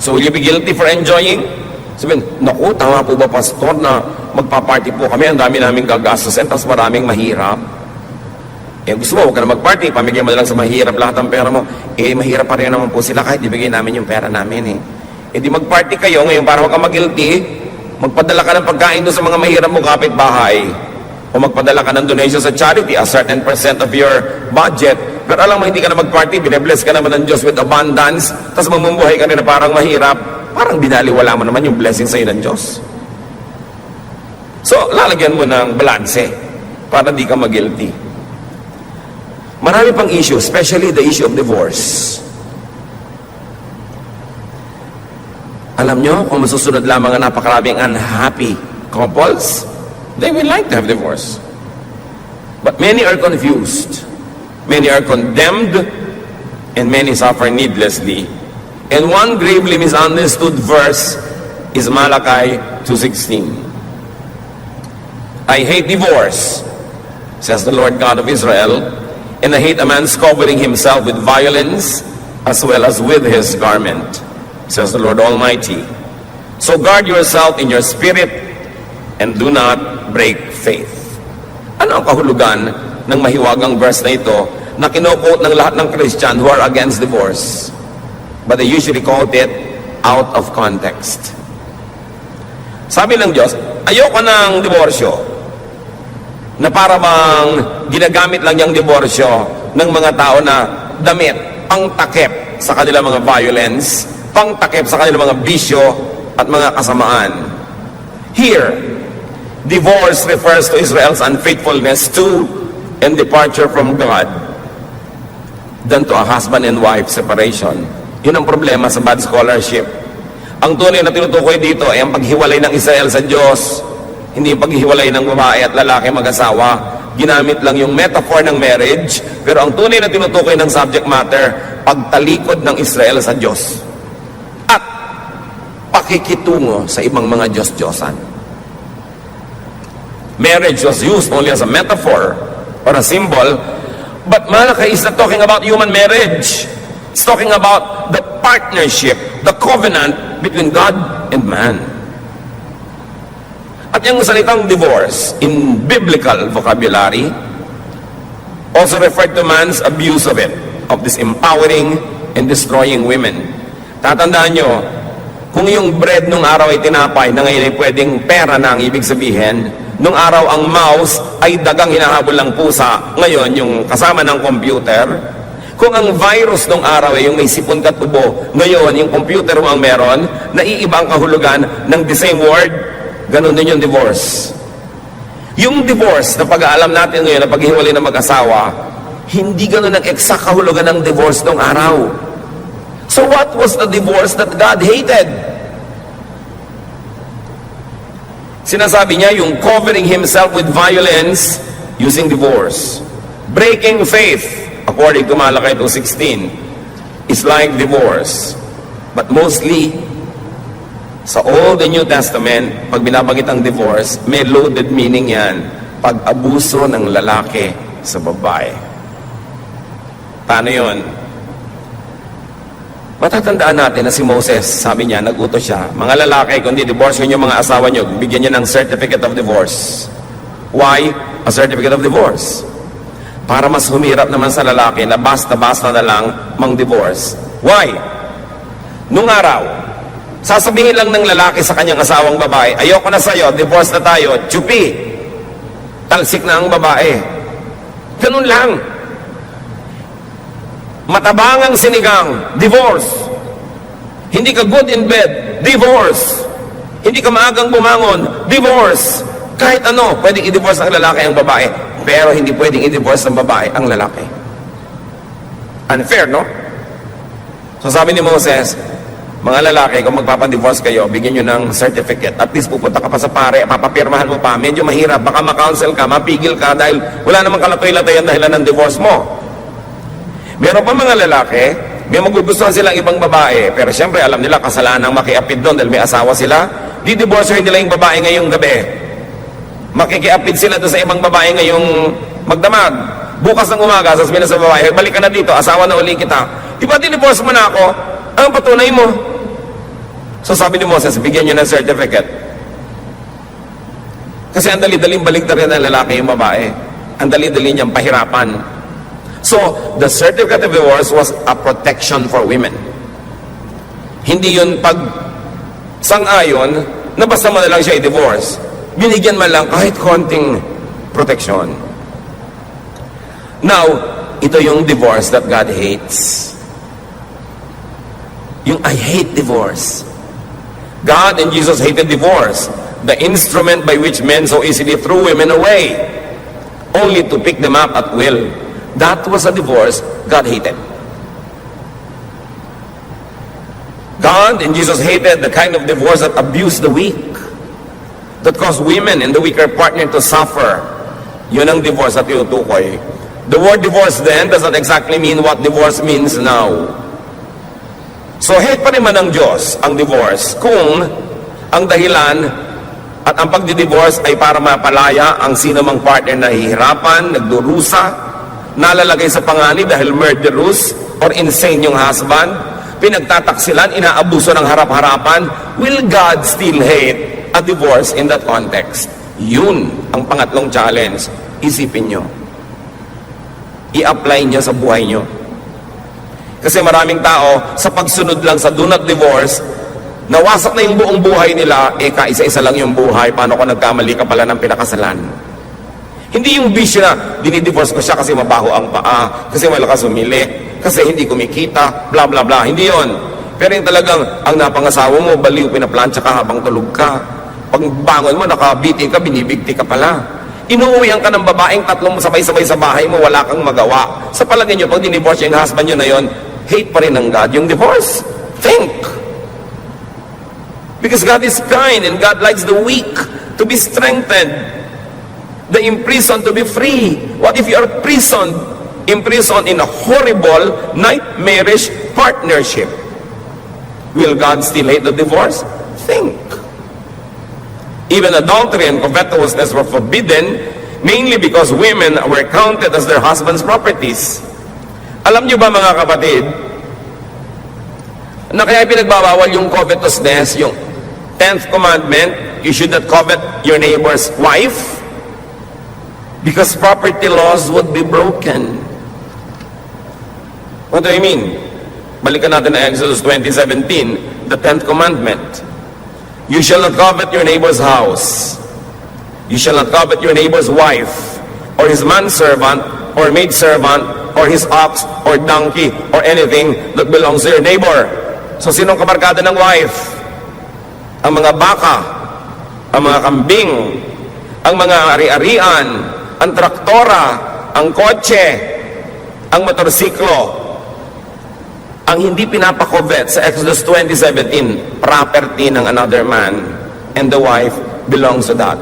So will you be guilty for enjoying? Sabihin, naku, tama po ba pastor na magpa-party po kami, ang dami naming gagastusin, tapos maraming mahirap. Eh gusto mo, huwag ka na mag-party, pamigyan mo na lang sa mahirap lahat ng pera mo. Eh mahirap pa rin naman po sila kahit ibigay namin yung pera namin eh. Eh di mag-party kayo ngayon para huwag ka mag-guilty, magpadala ka ng pagkain doon sa mga mahirap mo kapitbahay. O magpadala ka ng donation sa charity, a certain % of your budget. Pero alam mo, hindi ka na mag-party, bine-bless ka naman ng Diyos with abundance, tapos mamumuhay ka rin na parang mahirap, parang binaliwala mo naman yung blessing sa'yo ng Diyos. So, lalagyan mo ng balanse para di ka mag-guilty. Marami pang issue, especially the issue of divorce. Alam nyo, kung masusunod lamang ang napakaraming unhappy couples, they will like to have divorce. But many are confused. Many are condemned, and many suffer needlessly. And one gravely misunderstood verse is Malachi 2:16. I hate divorce, says the Lord God of Israel, and I hate a man's covering himself with violence as well as with his garment, says the Lord Almighty. So guard yourself in your spirit and do not break faith. Ano ang kahulugan ng mahiwagang verse na ito na kino-quote ng lahat ng Christian who are against divorce? But they usually quote it out of context. Sabi ng Diyos, ayoko ng diborsyo na para bang ginagamit lang yung diborsyo ng mga tao na damit, pangtakip sa kanilang mga violence, pangtakip sa kanilang mga bisyo at mga kasamaan. Here, divorce refers to Israel's unfaithfulness to and departure from God than to a husband and wife separation. Yun ang problema sa bad scholarship. Ang tunay na tinutukoy dito ay ang paghiwalay ng Israel sa Diyos, hindi yung paghiwalay ng babae at lalaki mag-asawa. ginamit lang yung metaphor ng marriage, pero ang tunay na tinutukoy ng subject matter, pagtalikod ng Israel sa Diyos. At pakikitungo sa ibang mga Diyos-Diyosan. Marriage was used only as a metaphor or a symbol, but Malachi is not talking about human marriage. It's talking about the partnership, the covenant between God and man. At yung salitang divorce, in biblical vocabulary, also referred to man's abuse of it, of disempowering and destroying women. Tatandaan nyo, kung yung bread nung araw ay tinapay, na ngayon ay pwedeng pera na ang ibig sabihin, nung araw ang mouse ay dagang hinahabol ng pusa, ngayon yung kasama ng computer. Kung ang virus nung araw ay yung may sipon ka tubo, ngayon yung computer mo ang meron, naiiba ang kahulugan ng the same word, ganun din yung divorce. Yung divorce na pag-aalam natin ngayon na paghiwalay ng mag-asawa, hindi ganun ang exact kahulugan ng divorce nung araw. So what was the divorce that God hated? Sinasabi niya yung covering himself with violence using divorce. Breaking faith, according to Malachi 2:16, is like divorce. But mostly, sa Old and New Testament, pag binabanggit ang divorce, may loaded meaning yan. Pag-abuso ng lalaki sa babae. Paano yun? Matatandaan natin na si Moses, sabi niya, nagutos siya, mga lalaki, kung di divorce yung mga asawa nyo, bigyan niya ng certificate of divorce. Why a certificate of divorce? Para mas humirap naman sa lalaki na basta-basta na lang mang-divorce. Why? Nung araw, sasabihin lang ng lalaki sa kanyang asawang babae, ayoko na sa'yo, divorce na tayo, tsupi. Talsik na ang babae. Ganun lang. Matabangang sinigang, divorce. Hindi ka good in bed, divorce. Hindi ka maagang bumangon, divorce. Kahit ano, pwedeng i-divorce ang lalaki ang babae, pero hindi pwedeng i-divorce ang babae ang lalaki. Unfair, no? So sabi ni Moses, mga lalaki, kung magpapadivorce kayo, bigyan nyo ng certificate. At least pupunta ka pa sa pare, papapirmahan mo pa. Medyo mahirap, baka makounsel ka, mapigil ka dahil wala namang kalatoy-latoy ang dahilan ng divorce mo. Meron pa mga lalaki, may magugustuhan silang ibang babae, pero siyempre alam nila kasalanan ang makiapid doon dahil may asawa sila. Di-divorce nila yung babae ngayong gabi. Makikiapid sila doon sa ibang babae ngayong magdamag. Bukas ng umaga, sasabihin na sa babae, balik ka na dito, asawa na uli kita. Di ba di-divorce mo na ako? Ang patunay mo. So sabi ni Moses, bigyan nyo ng certificate. Kasi ang dali-daling baligtarin ng lalaki yung babae. Ang dali-dali niyang pahirapan. So, the certificate of divorce was a protection for women. Hindi yun pag sang-ayon na basta mo na lang siya i-divorce. Binigyan man lang kahit konting protection. Now, ito yung divorce that God hates. Yung I hate divorce. God and Jesus hated divorce. The instrument by which men so easily threw women away, only to pick them up at will. That was a divorce God hated. God and Jesus hated the kind of divorce that abused the weak, that caused women and the weaker partner to suffer. Yun ang divorce at tinutukoy. The word divorce then does not exactly mean what divorce means now. So hate pa naman ng Diyos ang divorce kung ang dahilan at ang pagdidivorce ay para mapalaya ang sino mang partner na hihirapan, nagdurusa, nalalagay sa panganib dahil murderous or insane yung husband, pinagtataksilan, inaabuso ng harap-harapan. Will God still hate a divorce in that context? Yun ang pangatlong challenge. Isipin nyo. I-apply nyo sa buhay nyo. Kasi maraming tao, sa pagsunod lang sa do not divorce, nawasak na yung buong buhay nila, kaisa-isa lang yung buhay, paano ko nagkamali ka pala ng pinakasalan? Hindi yung bisyo na, dinidivorce ko siya kasi mabaho ang paa, kasi malakas umili, kasi hindi kumikita, bla bla bla. Hindi yon. Pero yung talagang, ang napangasawa mo, baliw, pinaplansya ka habang tulog ka. Pag bangon mo, nakabiti ka, binibigti ka pala. Inuuwihan ka ng babaeng tatlong sabay-sabay sa bahay mo, wala kang magawa. Sa palagay nyo, pag dinivorce yung husband nyo na yon, hate pa rin ng God yung divorce. Think. Because God is kind and God likes the weak to be strengthened. The imprisoned to be free. What if you are imprisoned in a horrible, nightmarish partnership? Will God still hate the divorce? Think. Even adultery and covetousness were forbidden, mainly because women were counted as their husband's properties. Alam niyo ba, mga kapatid, na kaya pinagbabawal yung covetousness, yung 10th commandment, you should not covet your neighbor's wife, because property laws would be broken. What do I mean? Balikan natin na Exodus 20:17, the 10th commandment. You shall not covet your neighbor's house. You shall not covet your neighbor's wife, or his manservant, or maidservant, or his ox, or donkey, or anything that belongs to your neighbor. So, sinong kabarkada ng wife? Ang mga baka, ang mga kambing, ang mga ari-arian, ang traktora, ang kotse, ang motorsiklo. Ang hindi pinapakovet sa Exodus 20:17, property ng another man, and the wife belongs to that.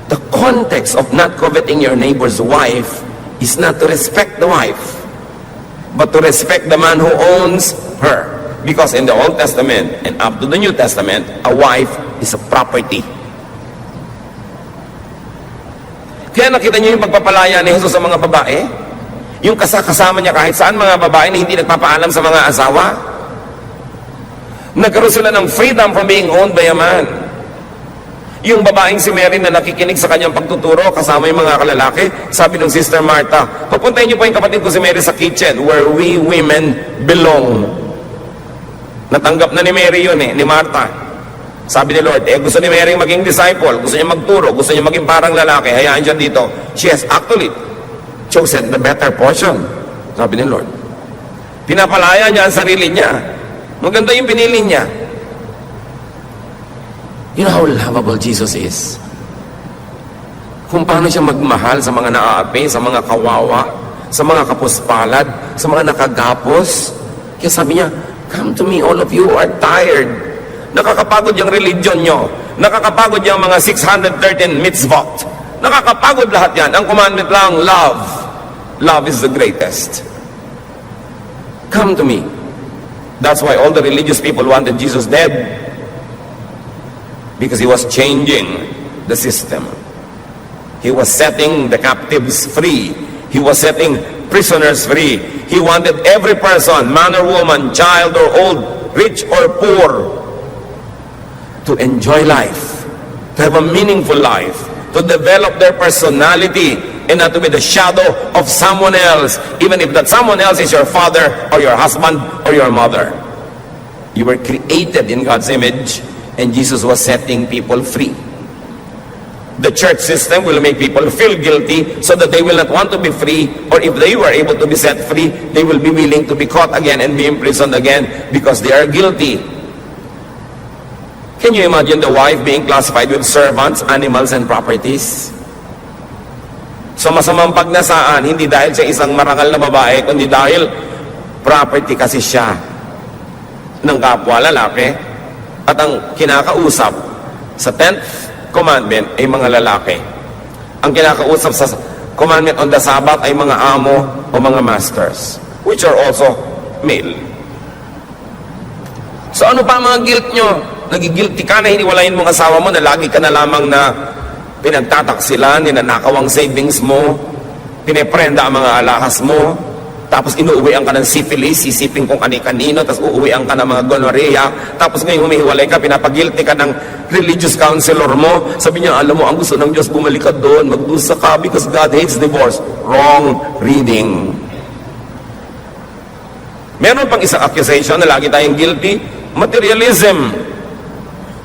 The context of not coveting your neighbor's wife is not to respect the wife, but to respect the man who owns her. Because in the Old Testament and up to the New Testament, a wife is a property. Kaya nakita niyo yung pagpapalaya ni Jesus sa mga babae? Yung kasama niya kahit saan, mga babae na hindi nagpapaalam sa mga asawa. Nagkaroon sila ng freedom from being owned by a man. Yung babaeng si Mary na nakikinig sa kanyang pagtuturo kasama yung mga kalalaki, sabi ng Sister Martha, papuntahin niyo po yung kapatid ko si Mary sa kitchen where we women belong. Natanggap na ni Mary yun ni Martha. Sabi ni Lord, gusto ni Mary maging disciple, gusto niya magturo, gusto niya maging parang lalaki, hayaan siya dito. She has actually chosen the better portion, sabi ni Lord. Pinapalaya niya ang sarili niya. Maganda yung pinili niya. You know how lovable Jesus is? Kung paano siya magmahal sa mga naaapi, sa mga kawawa, sa mga kapuspalad, sa mga nakagapos. Kaya sabi niya, come to me, all of you who are tired. Nakakapagod yung religion nyo. Nakakapagod yung mga 613 mitzvot. Nakakapagod lahat yan. Ang commandment lang, love. Love is the greatest. Come to me. That's why all the religious people wanted Jesus dead. Because he was changing the system. He was setting the captives free. He was setting prisoners free. He wanted every person, man or woman, child or old, rich or poor, to enjoy life, to have a meaningful life, to develop their personality, and not to be the shadow of someone else, even if that someone else is your father or your husband or your mother. You were created in God's image, and Jesus was setting people free. The church system will make people feel guilty so that they will not want to be free, or if they were able to be set free, they will be willing to be caught again and be imprisoned again because they are guilty. Can you imagine the wife being classified with servants, animals, and properties? So masamang pagnasaan, hindi dahil sa isang marangal na babae, kundi dahil property kasi siya ng kapwa lalaki, at ang kinakausap sa 10th commandment ay mga lalaki. Ang kinakausap sa commandment on the Sabbath ay mga amo o mga masters, which are also male. So ano pa mga guilt nyo? Nagigilty ka na hiniwalayin mong asawa mo na lagi ka na lamang na pinagtataksilan, ninanakaw ang savings mo, piniprenda ang mga alahas mo, tapos inuuwian ka ng syphilis, sisipin kung kani-kanino, tapos uuwian ka ng mga gonorrhea, tapos ngayon humihiwalay ka, pinapagilty ka ng religious counselor mo, sabi niya, alam mo, ang gusto ng Diyos, bumalik ka doon, magdusa ka because God hates divorce. Wrong reading. Meron pang isang accusation na lagi tayong guilty, materialism.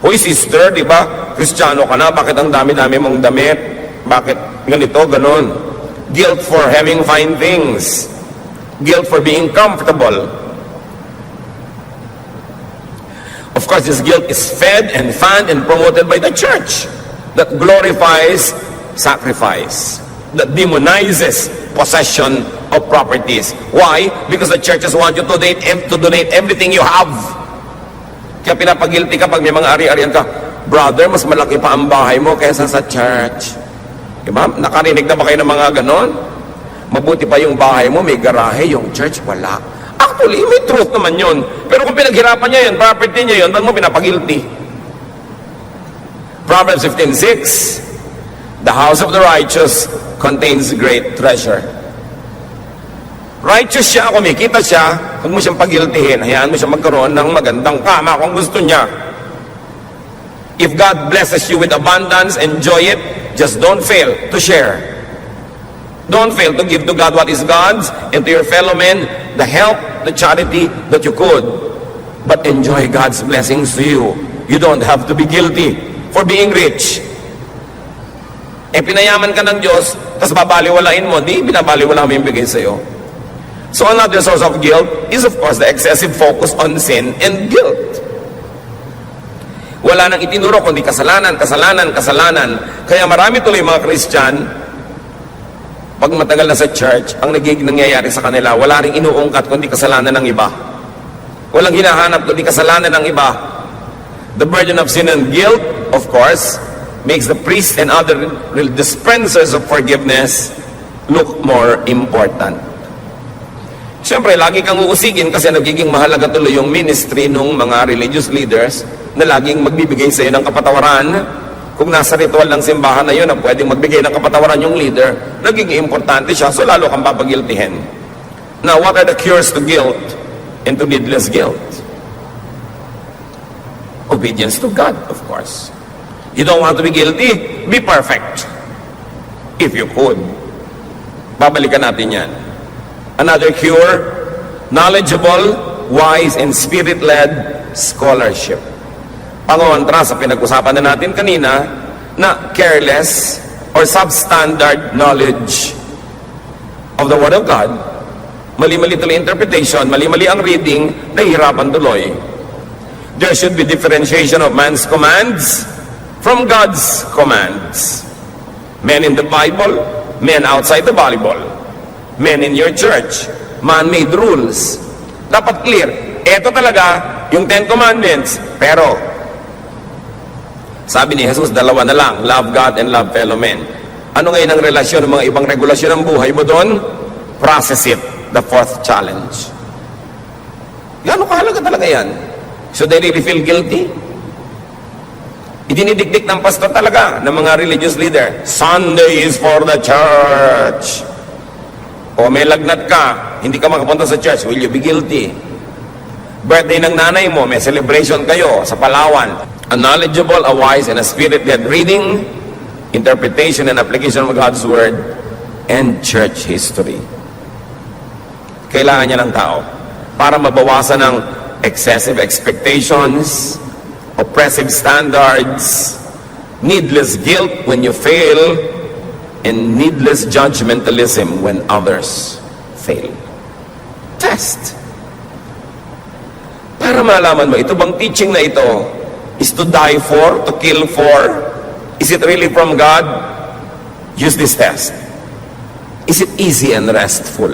Hoy sister, di ba, Kristiyano ka na, bakit ang dami-dami mong damit? Bakit ganito, ganon? Guilt for having fine things. Guilt for being comfortable. Of course, this guilt is fed and fanned and promoted by the church that glorifies sacrifice, that demonizes possession of properties. Why? Because the churches want you to donate everything you have. Kaya pinapagilty ka pag may mga ari-arian ka, brother, mas malaki pa ang bahay mo kaysa sa church. Diba? Nakarinig na ba kayo ng mga ganon? Mabuti pa yung bahay mo, may garahe, yung church, wala. Actually, may truth naman yun. Pero kung pinaghirapan niya yun, property niya yun, ba't mo pinapagilty? Proverbs 15:6, the house of the righteous contains great treasure. Righteous siya, kumikita siya, huwag mo siyang pagiltihin, hayaan mo siya magkaroon ng magandang kama kung gusto niya. If God blesses you with abundance, enjoy it. Just don't fail to share. Don't fail to give to God what is God's, and to your fellow men the help, the charity that you could. But enjoy God's blessings to you. You don't have to be guilty for being rich. Eh, pinayaman ka ng Diyos, tapos babaliwalain mo, di binabaliwala mo yung bigay sa'yo. So another source of guilt is of course the excessive focus on sin and guilt. Wala nang itinuro kundi kasalanan, kasalanan, kasalanan. Kaya marami tuloy mga Christian, pag matagal na sa church, ang nagiging nangyayari sa kanila, wala ring inuungkat kundi kasalanan ng iba. Walang hinahanap kundi kasalanan ng iba. The burden of sin and guilt, of course, makes the priest and other dispensers of forgiveness look more important. Siyempre, lagi kang uusigin kasi nagiging mahalaga tuloy yung ministry ng mga religious leaders na laging magbibigay sa iyo ng kapatawaran. Kung nasa ritual ng simbahan na yun na pwedeng magbigay ng kapatawaran yung leader, nagiging importante siya, so lalo kang papagiltihin. Now, what are the cures to guilt and to needless guilt? Obedience to God, of course. You don't want to be guilty? Be perfect. If you could. Babalikan natin yan. Another cure, knowledgeable, wise, and spirit-led scholarship. Pangontra sa pinag-usapan na natin kanina na careless or substandard knowledge of the Word of God, mali-mali tuloy interpretation, mali-mali ang reading, nahihirapan tuloy. There should be differentiation of man's commands from God's commands. Men in the Bible, men outside the Bible, men in your church, man-made rules. Dapat clear. Ito talaga yung 10 Commandments. Pero, sabi ni Jesus, dalawa na lang, love God and love fellow men. Ano ngayon ang relasyon ng mga ibang regulasyon ng buhay mo doon? Process it. The fourth challenge. Gano'ng kahalaga talaga yan? So they really feel guilty? Idinidikdik ng pastor talaga, ng mga religious leader, Sunday is for the church. O may lagnat ka, hindi ka makapunta sa church, will you be guilty? Birthday ng nanay mo, may celebration kayo sa Palawan. A knowledgeable, a wise, and a spirit-led reading, interpretation, and application of God's Word, and church history. Kailangan niya ng tao para mabawasan ng excessive expectations, oppressive standards, needless guilt when you fail, and needless judgmentalism when others fail. Test. Para malaman mo, ito bang teaching na ito is to die for, to kill for? Is it really from God? Use this test. Is it easy and restful?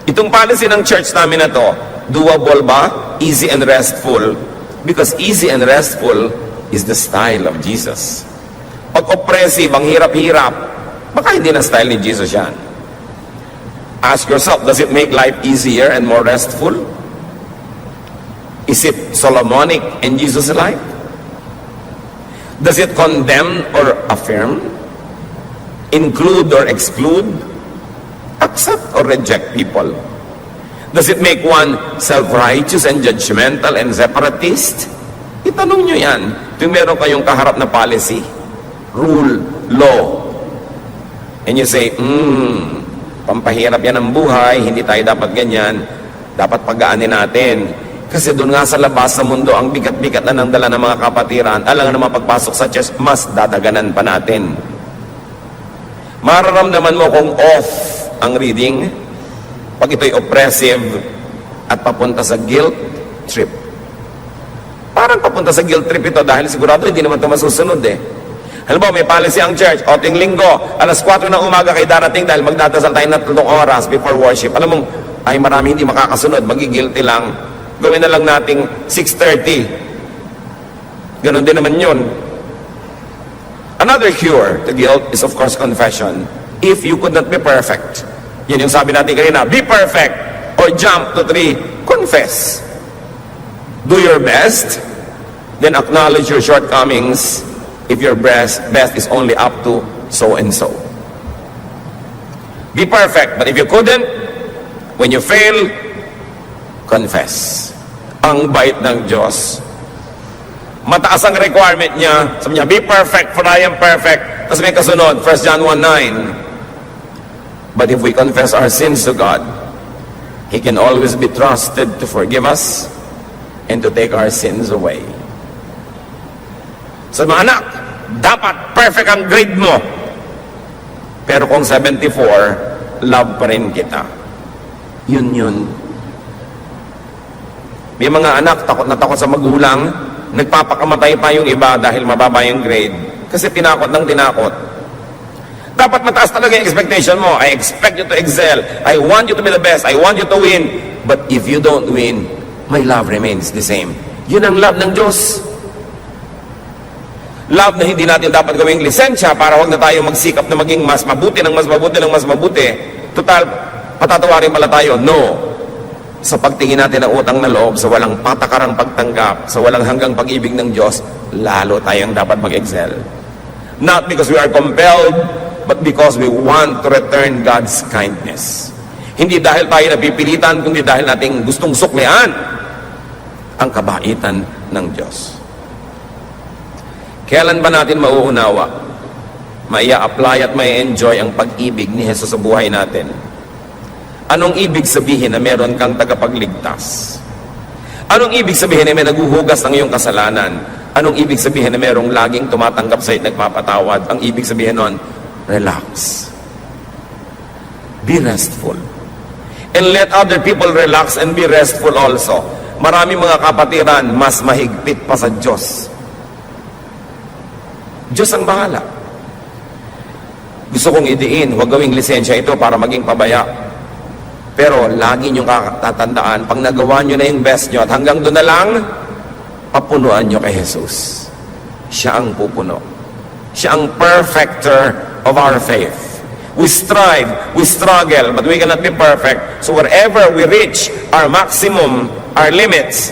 Itong policy ng church namin na to, doable ba? Easy and restful? Because easy and restful is the style of Jesus. Pag oppressive, ang hirap-hirap, baka hindi na style ni Jesus yan. Ask yourself, does it make life easier and more restful? Is it Solomonic in Jesus' life? Does it condemn or affirm? Include or exclude? Accept or reject people? Does it make one self-righteous and judgmental and separatist? Itanong nyo yan. Kung meron kayong kaharap na policy, rule, law, and you say, pampahirap yan ang buhay, hindi tayo dapat ganyan, dapat pagaanin natin. Kasi doon nga sa labas sa mundo, ang bigat-bigat na ng dala ng mga kapatiran, alam na pagpasok sa church, mas dadaganan pa natin. Mararamdaman mo kung off ang reading, pag ito'y oppressive at papunta sa guilt trip. Parang papunta sa guilt trip ito dahil sigurado hindi naman ito masusunod eh. Halimbawa, may policy ang church, o ting linggo, alas 4 ng umaga kayo darating dahil magdadasal tayo na 3 oras before worship. Alam mo, ay marami hindi makakasunod, magigilty lang. Gawin na lang nating 6:30. Ganon din naman yun. Another cure to guilt is of course confession. If you could not be perfect, yan yung sabi natin kanina, be perfect or jump to 3, confess. Do your best, then acknowledge your shortcomings if your best is only up to so and so. Be perfect, but if you couldn't, when you fail, confess. Ang bait ng Diyos. Mataas ang requirement niya. Sabi niya, be perfect for I am perfect. Tapos may kasunod, 1 John 1:9. But if we confess our sins to God, He can always be trusted to forgive us and to take our sins away. So mga anak, dapat perfect ang grade mo. Pero kung 74, love pa rin kita. Yun. May mga anak, takot na takot sa magulang, nagpapakamatay pa yung iba dahil mababa yung grade. Kasi tinakot ng tinakot. Dapat mataas talaga yung expectation mo. I expect you to excel. I want you to be the best. I want you to win. But if you don't win, my love remains the same. Yun ang love ng Diyos. Love na hindi natin dapat gawing lisensya para wag na tayo magsikap na maging mas mabuti ng mas mabuti ng mas mabuti. Total, patatawarin pala tayo. No. Sa pagtingin natin ng utang na loob, sa walang patakarang pagtanggap, sa walang hanggang pag-ibig ng Diyos, lalo tayong dapat mag-excel. Not because we are compelled, but because we want to return God's kindness. Hindi dahil tayo napipilitan, kundi dahil nating gustong suklian ang kabaitan ng Diyos. Kailan ba natin mauunawa, maia-apply at maia-enjoy ang pag-ibig ni Jesus sa buhay natin? Anong ibig sabihin na meron kang tagapagligtas? Anong ibig sabihin na may naguhugas ng iyong kasalanan? Anong ibig sabihin na merong laging tumatanggap sa iyo at nagpapatawad? Ang ibig sabihin nun, relax. Be restful. And let other people relax and be restful also. Marami mga kapatiran, mas mahigpit pa sa Diyos. Diyos ang bahala. Gusto kong idiin, huwag gawing lisensya ito para maging pabaya. Pero lagi nyo tatandaan, pag nagawa nyo na yung best nyo at hanggang doon na lang, papunuan nyo kay Jesus. Siya ang pupuno. Siya ang perfecter of our faith. We strive, we struggle, but we cannot be perfect. So wherever we reach our maximum, our limits,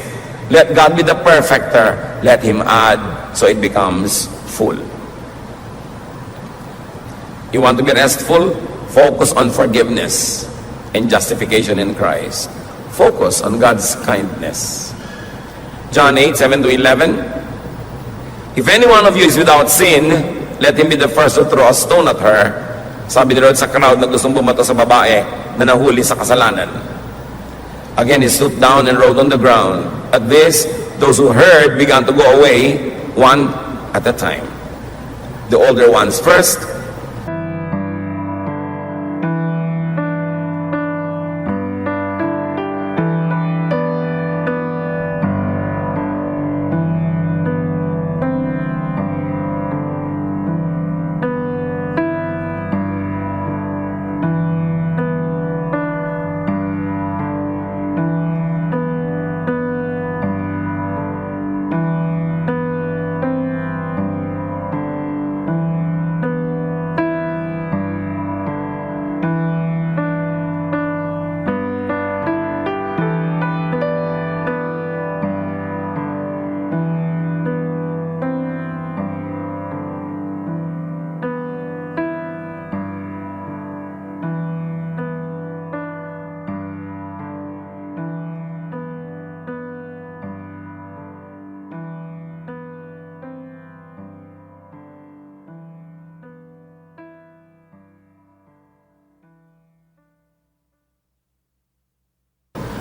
let God be the perfecter. Let Him add so it becomes full. You want to be restful? Focus on forgiveness and justification in Christ. Focus on God's kindness. John 8:7-11. If any one of you is without sin, let him be the first to throw a stone at her. Sabi ni Lord sa crowd na gustong bumato sa babae na nahuli sa kasalanan. Again, he stooped down and wrote on the ground. At this, those who heard began to go away, one at a time. The older ones first.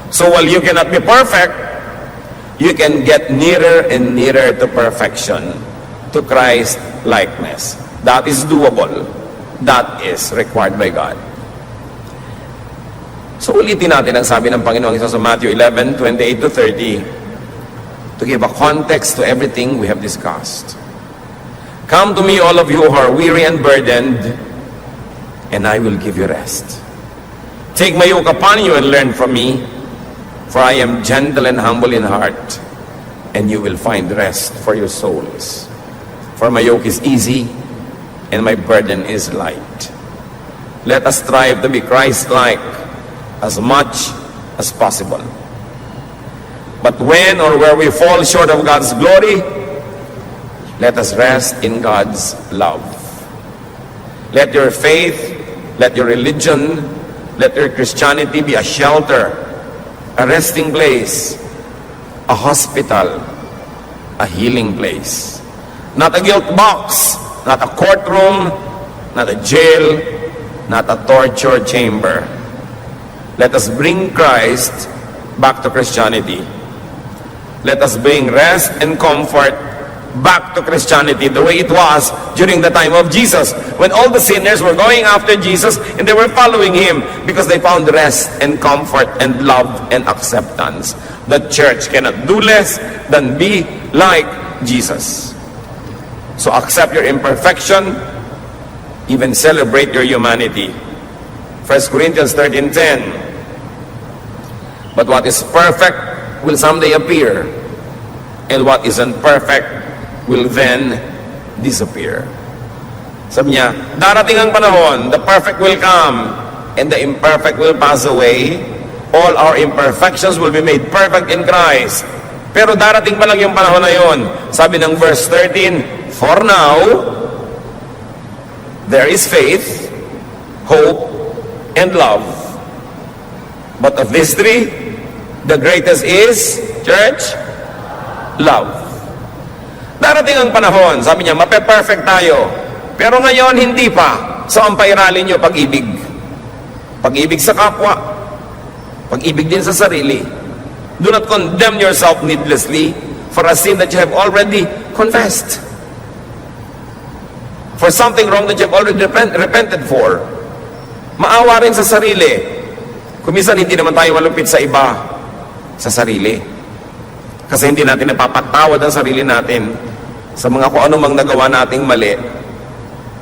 So while you cannot be perfect, you can get nearer and nearer to perfection, to Christ likeness. That is doable. That is required by God. So ulitin natin ang sabi ng Panginoong Hesus sa Matthew 11:28-30 to give a context to everything we have discussed. Come to me, all of you who are weary and burdened, and I will give you rest. Take my yoke upon you and learn from me, for I am gentle and humble in heart, and you will find rest for your souls. For my yoke is easy, and my burden is light. Let us strive to be Christ-like as much as possible. But when or where we fall short of God's glory, let us rest in God's love. Let your faith, let your religion, let your Christianity be a shelter, a resting place, a hospital, a healing place. Not a guilt box, not a courtroom, not a jail, not a torture chamber. Let us bring Christ back to Christianity. Let us bring rest and comfort back to Christianity the way it was during the time of Jesus, when all the sinners were going after Jesus and they were following him because they found rest and comfort and love and acceptance. The church cannot do less than be like Jesus. So accept your imperfection, even celebrate your humanity. 1 Corinthians 13:10. But what is perfect will someday appear, and what isn't perfect will then disappear. Sabi niya, darating ang panahon, the perfect will come, and the imperfect will pass away. All our imperfections will be made perfect in Christ. Pero darating pa lang yung panahon na yun. Sabi ng verse 13, for now, there is faith, hope, and love. But of these three, the greatest is, church, love. Darating ang panahon, sabi niya, mape-perfect tayo. Pero ngayon, hindi pa. So, ang pairalin niyo, pag-ibig. Pag-ibig sa kapwa. Pag-ibig din sa sarili. Do not condemn yourself needlessly for a sin that you have already confessed. For something wrong that you have already repented for. Maawa rin sa sarili. Kuminsan, hindi naman tayo malupit sa iba. Sa sarili. Kasi hindi natin napapatawad ang sarili natin sa mga kung anumang nagawa nating mali.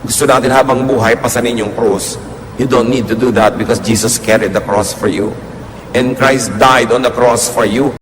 Gusto natin habang buhay pasanin yung cross. You don't need to do that because Jesus carried the cross for you. And Christ died on the cross for you.